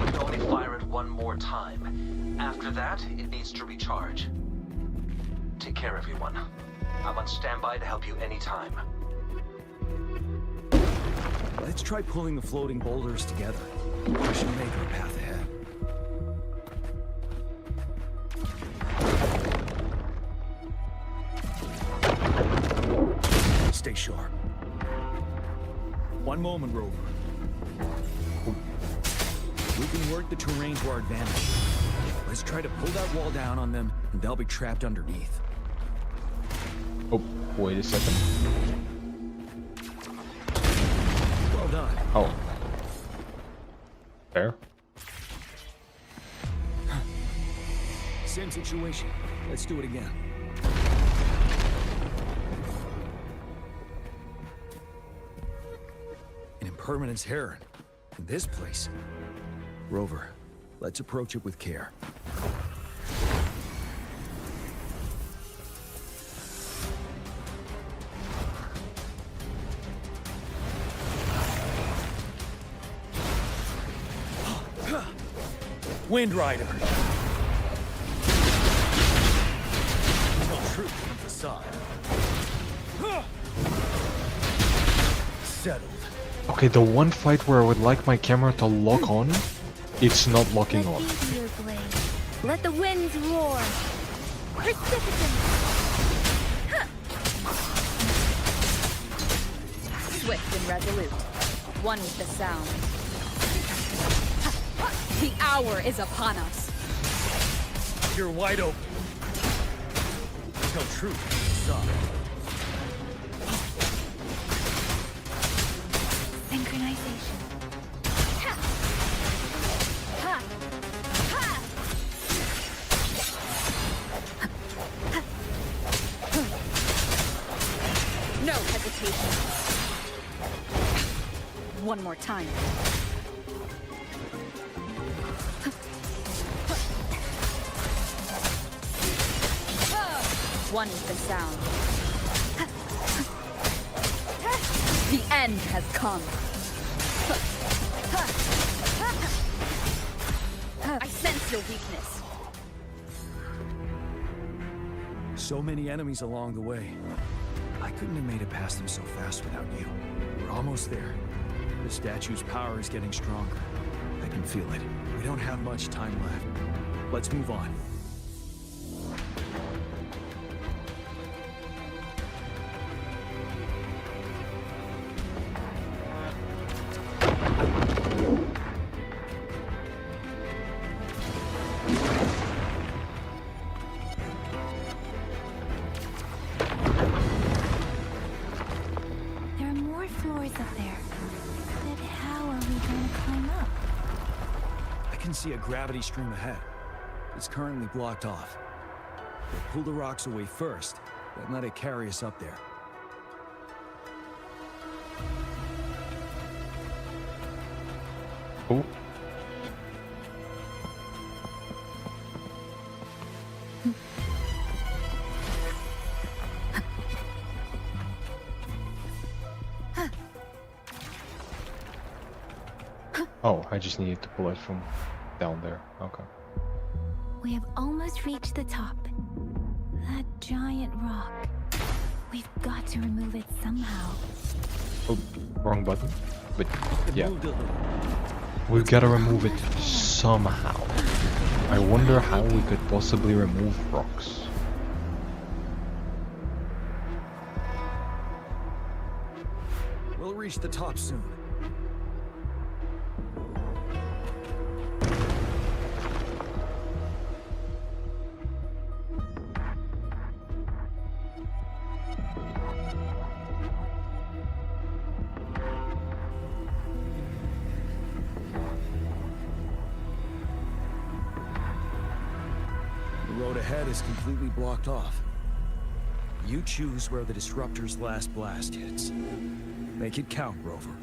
We can only fire it one more time. After that, it needs to recharge. Take care, everyone. I'm on standby to help you anytime. Let's try pulling the floating boulders together. We should make our path ahead. Stay sharp. One moment, Rover. We can work the terrain to our advantage. Let's try to pull that wall down on them, and they'll be trapped underneath. Oh, wait a second. Well done. Oh. Fair. Same situation. Let's do it again. An impermanence heron. In this place. Rover, let's approach it with care. Wind Rider. No truth from the side. Settled. Okay, the one fight where I would like my camera to lock on, it's not locking on. Your blade. Let the winds roar. Precipitant. Swift and resolute. One with the sound. The hour is upon us. You're wide open. There's no truth from the side. Synchronization. No hesitation. One more time. One with the sound. The end has come. I sense your weakness. So many enemies along the way. I couldn't have made it past them so fast without you. We're almost there. The statue's power is getting stronger. I can feel it. We don't have much time left. Let's move on. There are more floors up there. But how are we going to climb up? I can see a gravity stream ahead. It's currently blocked off. We'll pull the rocks away first, then let it carry us up there. Oh. Oh, I just needed to pull it from down there. Okay. We have almost reached the top. That giant rock. We've got to remove it somehow. Oh, wrong button. But yeah. We've got to remove it somehow. I wonder how we could possibly remove rocks. We'll reach the top soon. The road ahead is completely blocked off. You choose where the Disruptor's last blast hits. Make it count, Rover.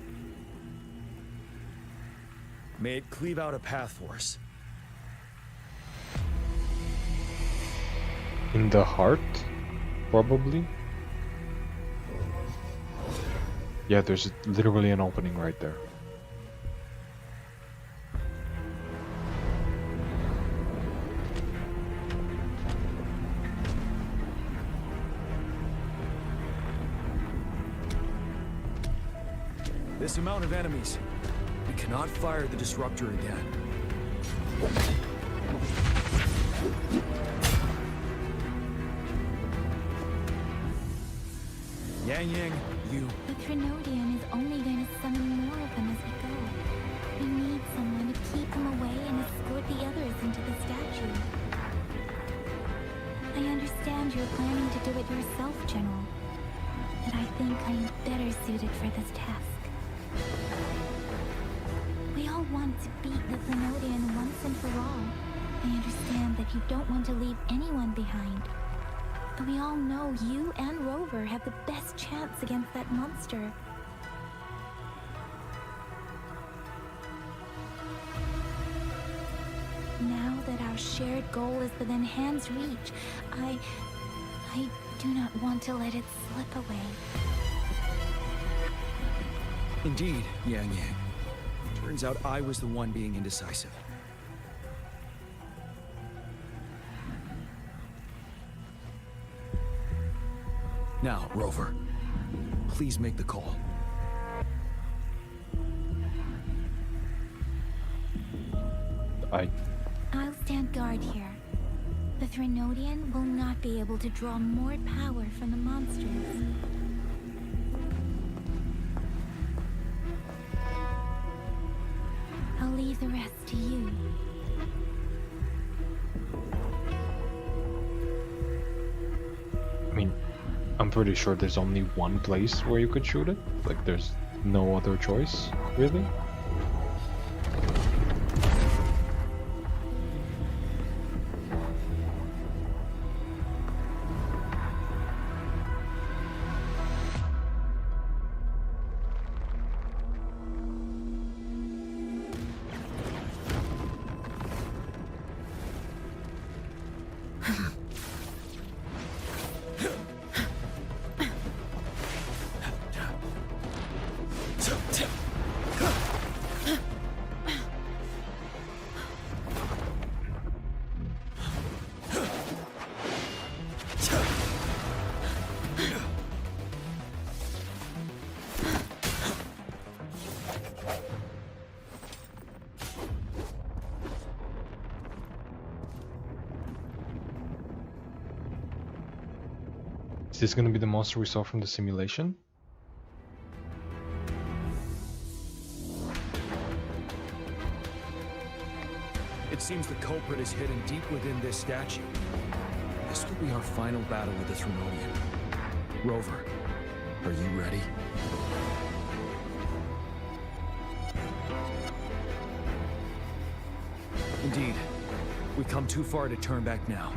May it cleave out a path for us. In the heart? Probably? Yeah, there's literally an opening right there. This amount of enemies. We cannot fire the Disruptor again. Yang Yang, you. The Trinodian is only going to summon more of them as we go. We need someone to keep them away and escort the others into the statue. I understand you're planning to do it yourself, General. But I think I'm better suited for this task. We all want to beat the Trinodian once and for all. I understand that you don't want to leave anyone behind. But we all know you and Rover have the best chance against that monster. Now that our shared goal is within hand's reach, I do not want to let it slip away. Indeed, Yang Yang. Turns out I was the one being indecisive. Now, Rover, please make the call. I'll stand guard here. The Trinodian will not be able to draw more power from the monsters. I'll leave the rest to you. I mean, I'm pretty sure there's only one place where you could shoot it. Like, there's no other choice, really. Is this gonna be the monster we saw from the simulation? It seems the culprit is hidden deep within this statue. This will be our final battle with the Thrunodian. Rover, are you ready? Indeed. We come too far to turn back now.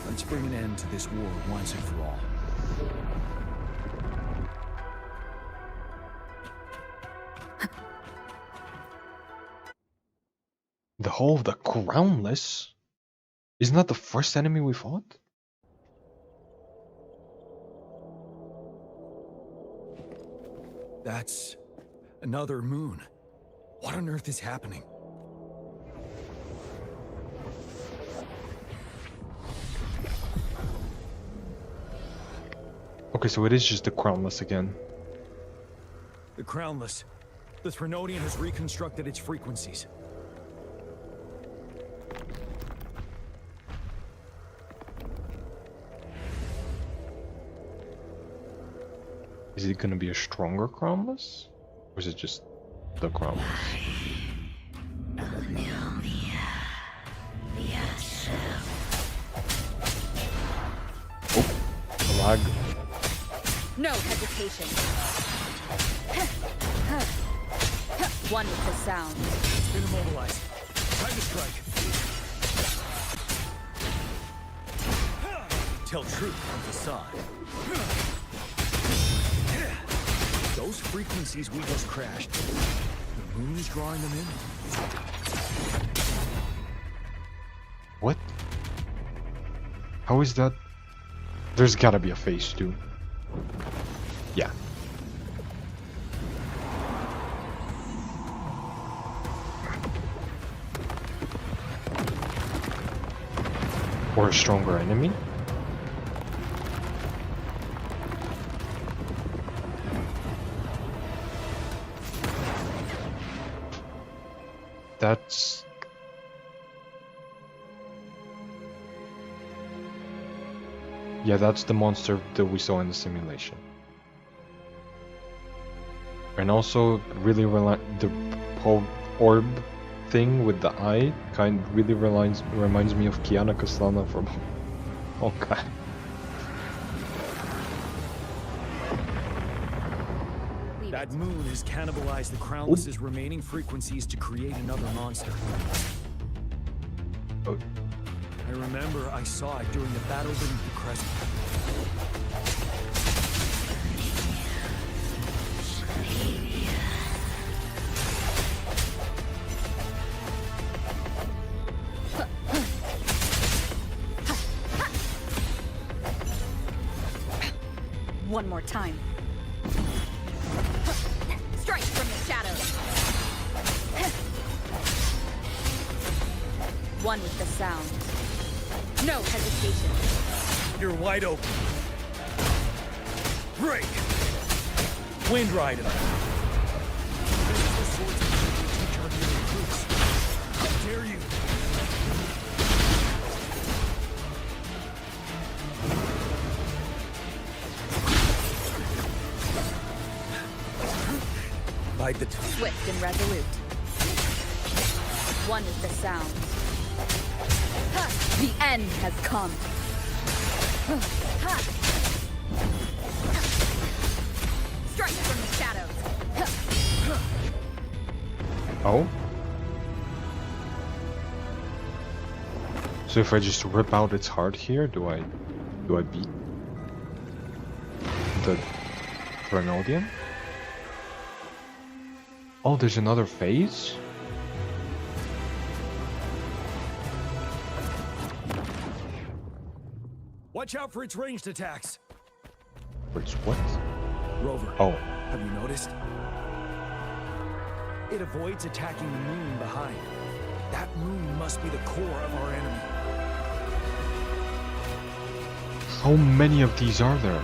Let's bring an end to this war once and for all. The Hall of the Crownless? Isn't that the first enemy we fought? That's another moon. What on earth is happening? Okay, so it is just the Crownless again. The Crownless. The Thrunodian has reconstructed its frequencies. Is it gonna be a stronger Crownless? Or is it just the Crownless? Oh, the lag. No hesitation. One with the sound. It's been immobilized. Time to strike. Tell truth from facade. Those frequencies we just crashed. The moon is drawing them in. What? How is that? There's gotta be a phase 2. Yeah. Or a stronger enemy? That's... Yeah, that's the monster that we saw in the simulation. And also, really the whole orb thing with the eye really reminds me of Kiana Kaslana from Honkai. That moon has cannibalized the Crownless's remaining frequencies to create another monster. Oh. I remember I saw it during the battle beneath the crescent. One more time. Strike from the shadows. One with the sound. No hesitation. You're wide open. Break! Wind Rider. This is the swordsmanship we teach our new recruits. How dare you! Bide the time. Swift and resolute. One with the sound. The end has come. Strike from the shadows. Oh? So if I just rip out its heart here, do I beat the Thrunodian? Oh, there's another phase? Watch out for its ranged attacks. For its what? Rover. Oh. Have you noticed? It avoids attacking the moon behind. That moon must be the core of our enemy. How many of these are there?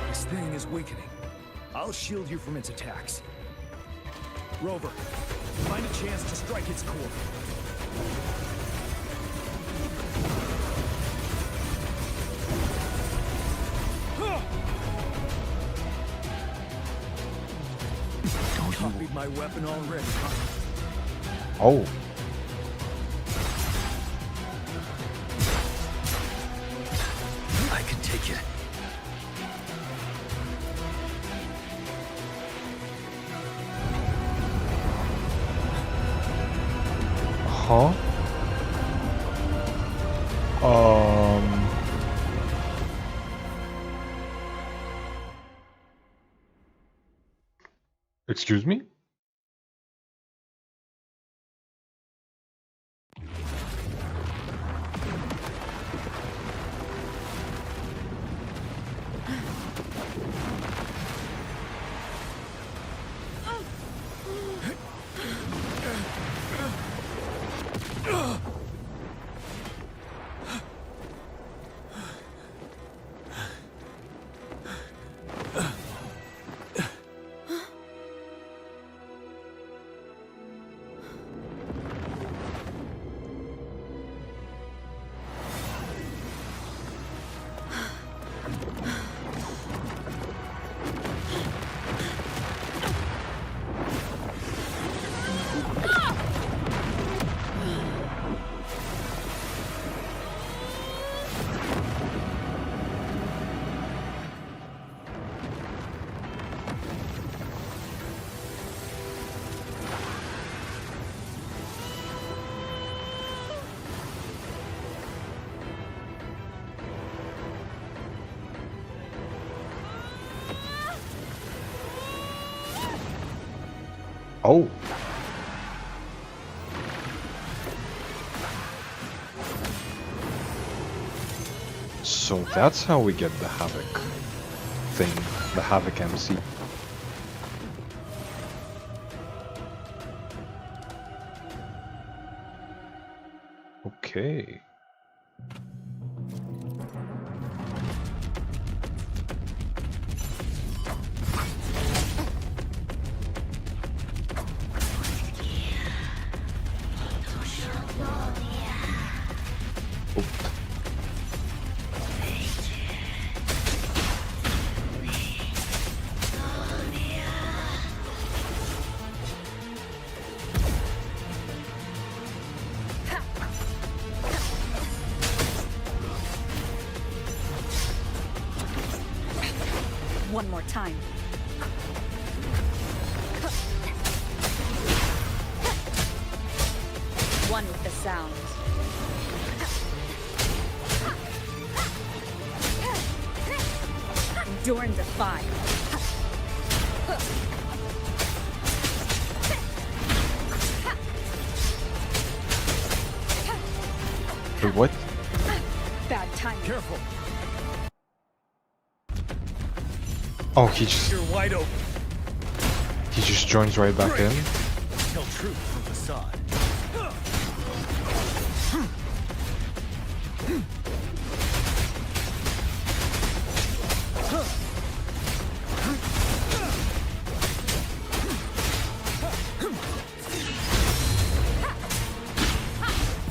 This thing is weakening. I'll shield you from its attacks. Rover, find a chance to strike its core. my weapon already. Oh. I can take it. Huh? Excuse me? Oh. So that's how we get the Havoc thing, the Havoc MC. Okay. One more time. One with the sound. Endure and defy. Wait, what? Bad time. Careful. Oh, he just... You're wide open. He just joins right back in? Tell truth from facade.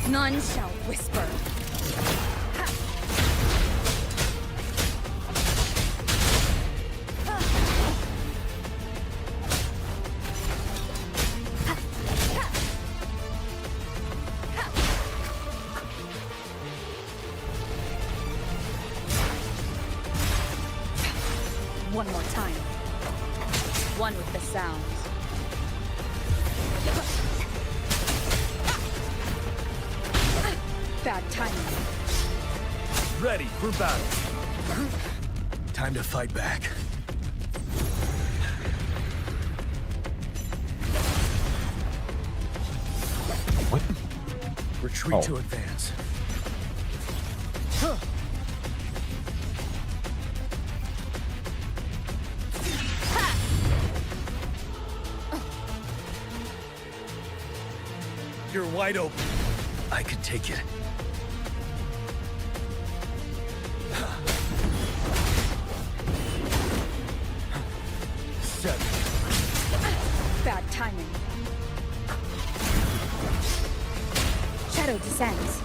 None shall whisper. One more time. One with the sound. Bad timing. Ready for battle. Time to fight back. What? Retreat to advance. You're wide open. I can take it. Seven. Bad timing. Shadow descends.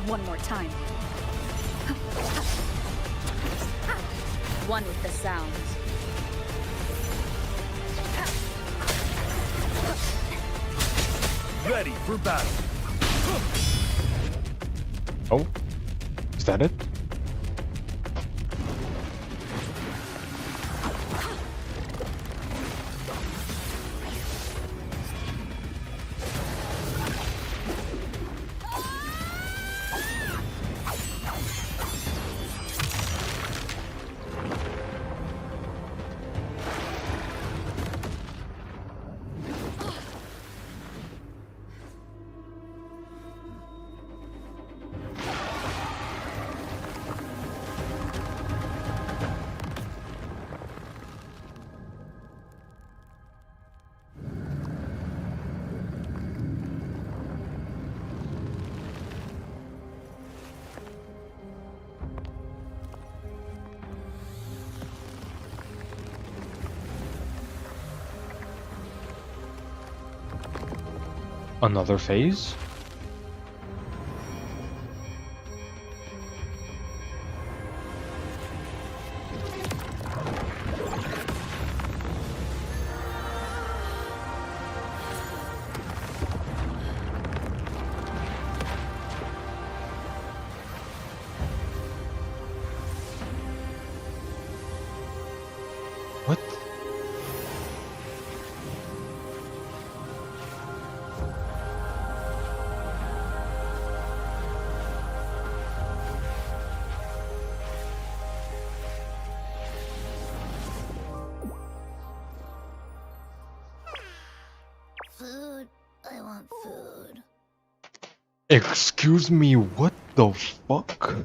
One more time. one with the sounds. Ready for battle. Oh, is that it? Another phase? What? Food. I want food. Excuse me, what the fuck?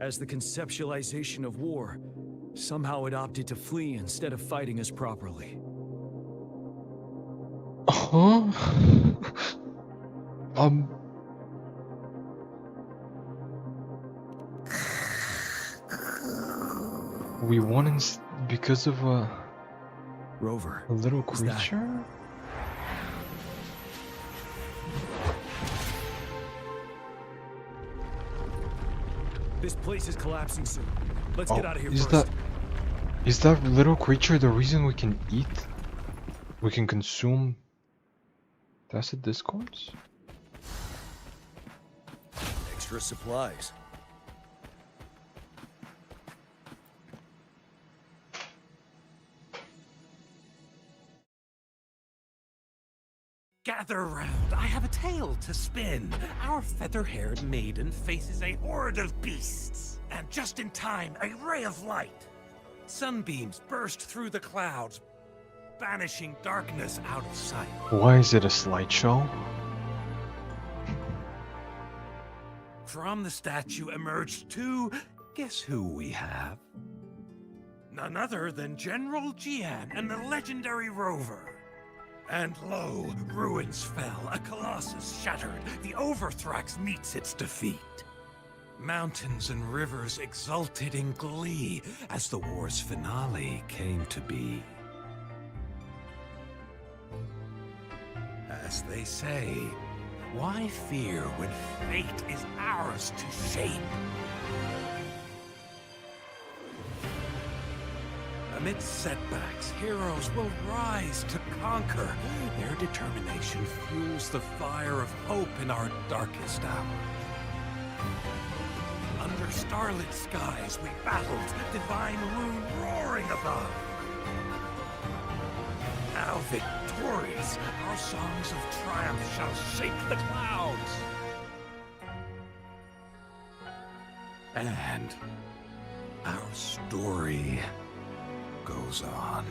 As the conceptualization of war, somehow it opted to flee instead of fighting us properly. Huh? We won because of a Rover, little is that- creature? This place is collapsing soon. Let's get out of here is first. is that little creature the reason we can eat? We can consume acid discords? Extra supplies. Gather round, I have a tale to spin. Our feather-haired maiden faces a horde of beasts. And just in time, a ray of light. Sunbeams burst through the clouds, banishing darkness out of sight. Why is it a slideshow? From the statue emerged two... Guess who we have? None other than General Jian and the legendary Rover. And lo, ruins fell, a colossus shattered, the Overthrax meets its defeat. Mountains and rivers exulted in glee as the war's finale came to be. As they say, why fear when fate is ours to shape? Amidst setbacks, heroes will rise to conquer. Their determination fuels the fire of hope in our darkest hour. Under starlit skies we battled, divine rune roaring above. Now victorious, our songs of triumph shall shake the clouds. And our story goes on.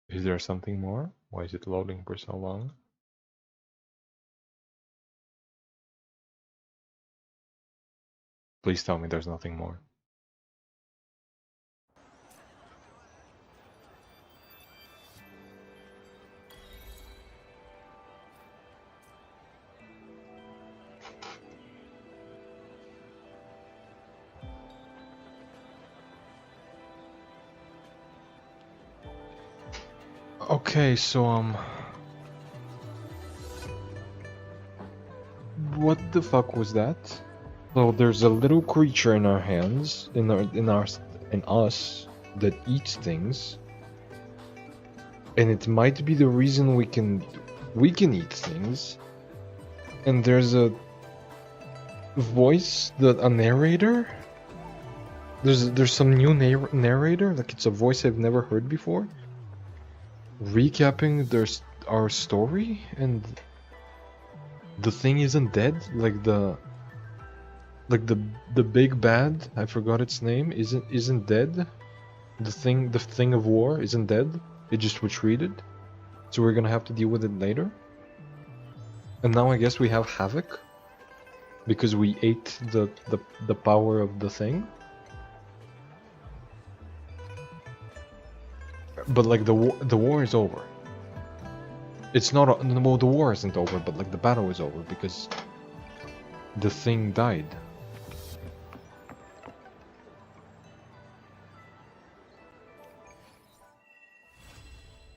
Is there something more? Why is it loading for so long? Please tell me there's nothing more. Okay, so what the fuck was that? So there's a little creature in our hands, in us, that eats things, and it might be the reason we can eat things. And there's a voice, a narrator. There's some new narrator, like it's a voice I've never heard before, recapping our story, and the thing isn't dead. Like the big bad, I forgot its name, isn't dead. The thing of war isn't dead. It just retreated. So we're gonna have to deal with it later. And now I guess we have Havoc, because we ate the power of the thing. But like the war is over. It's not well, the war isn't over, but like the battle is over because the thing died.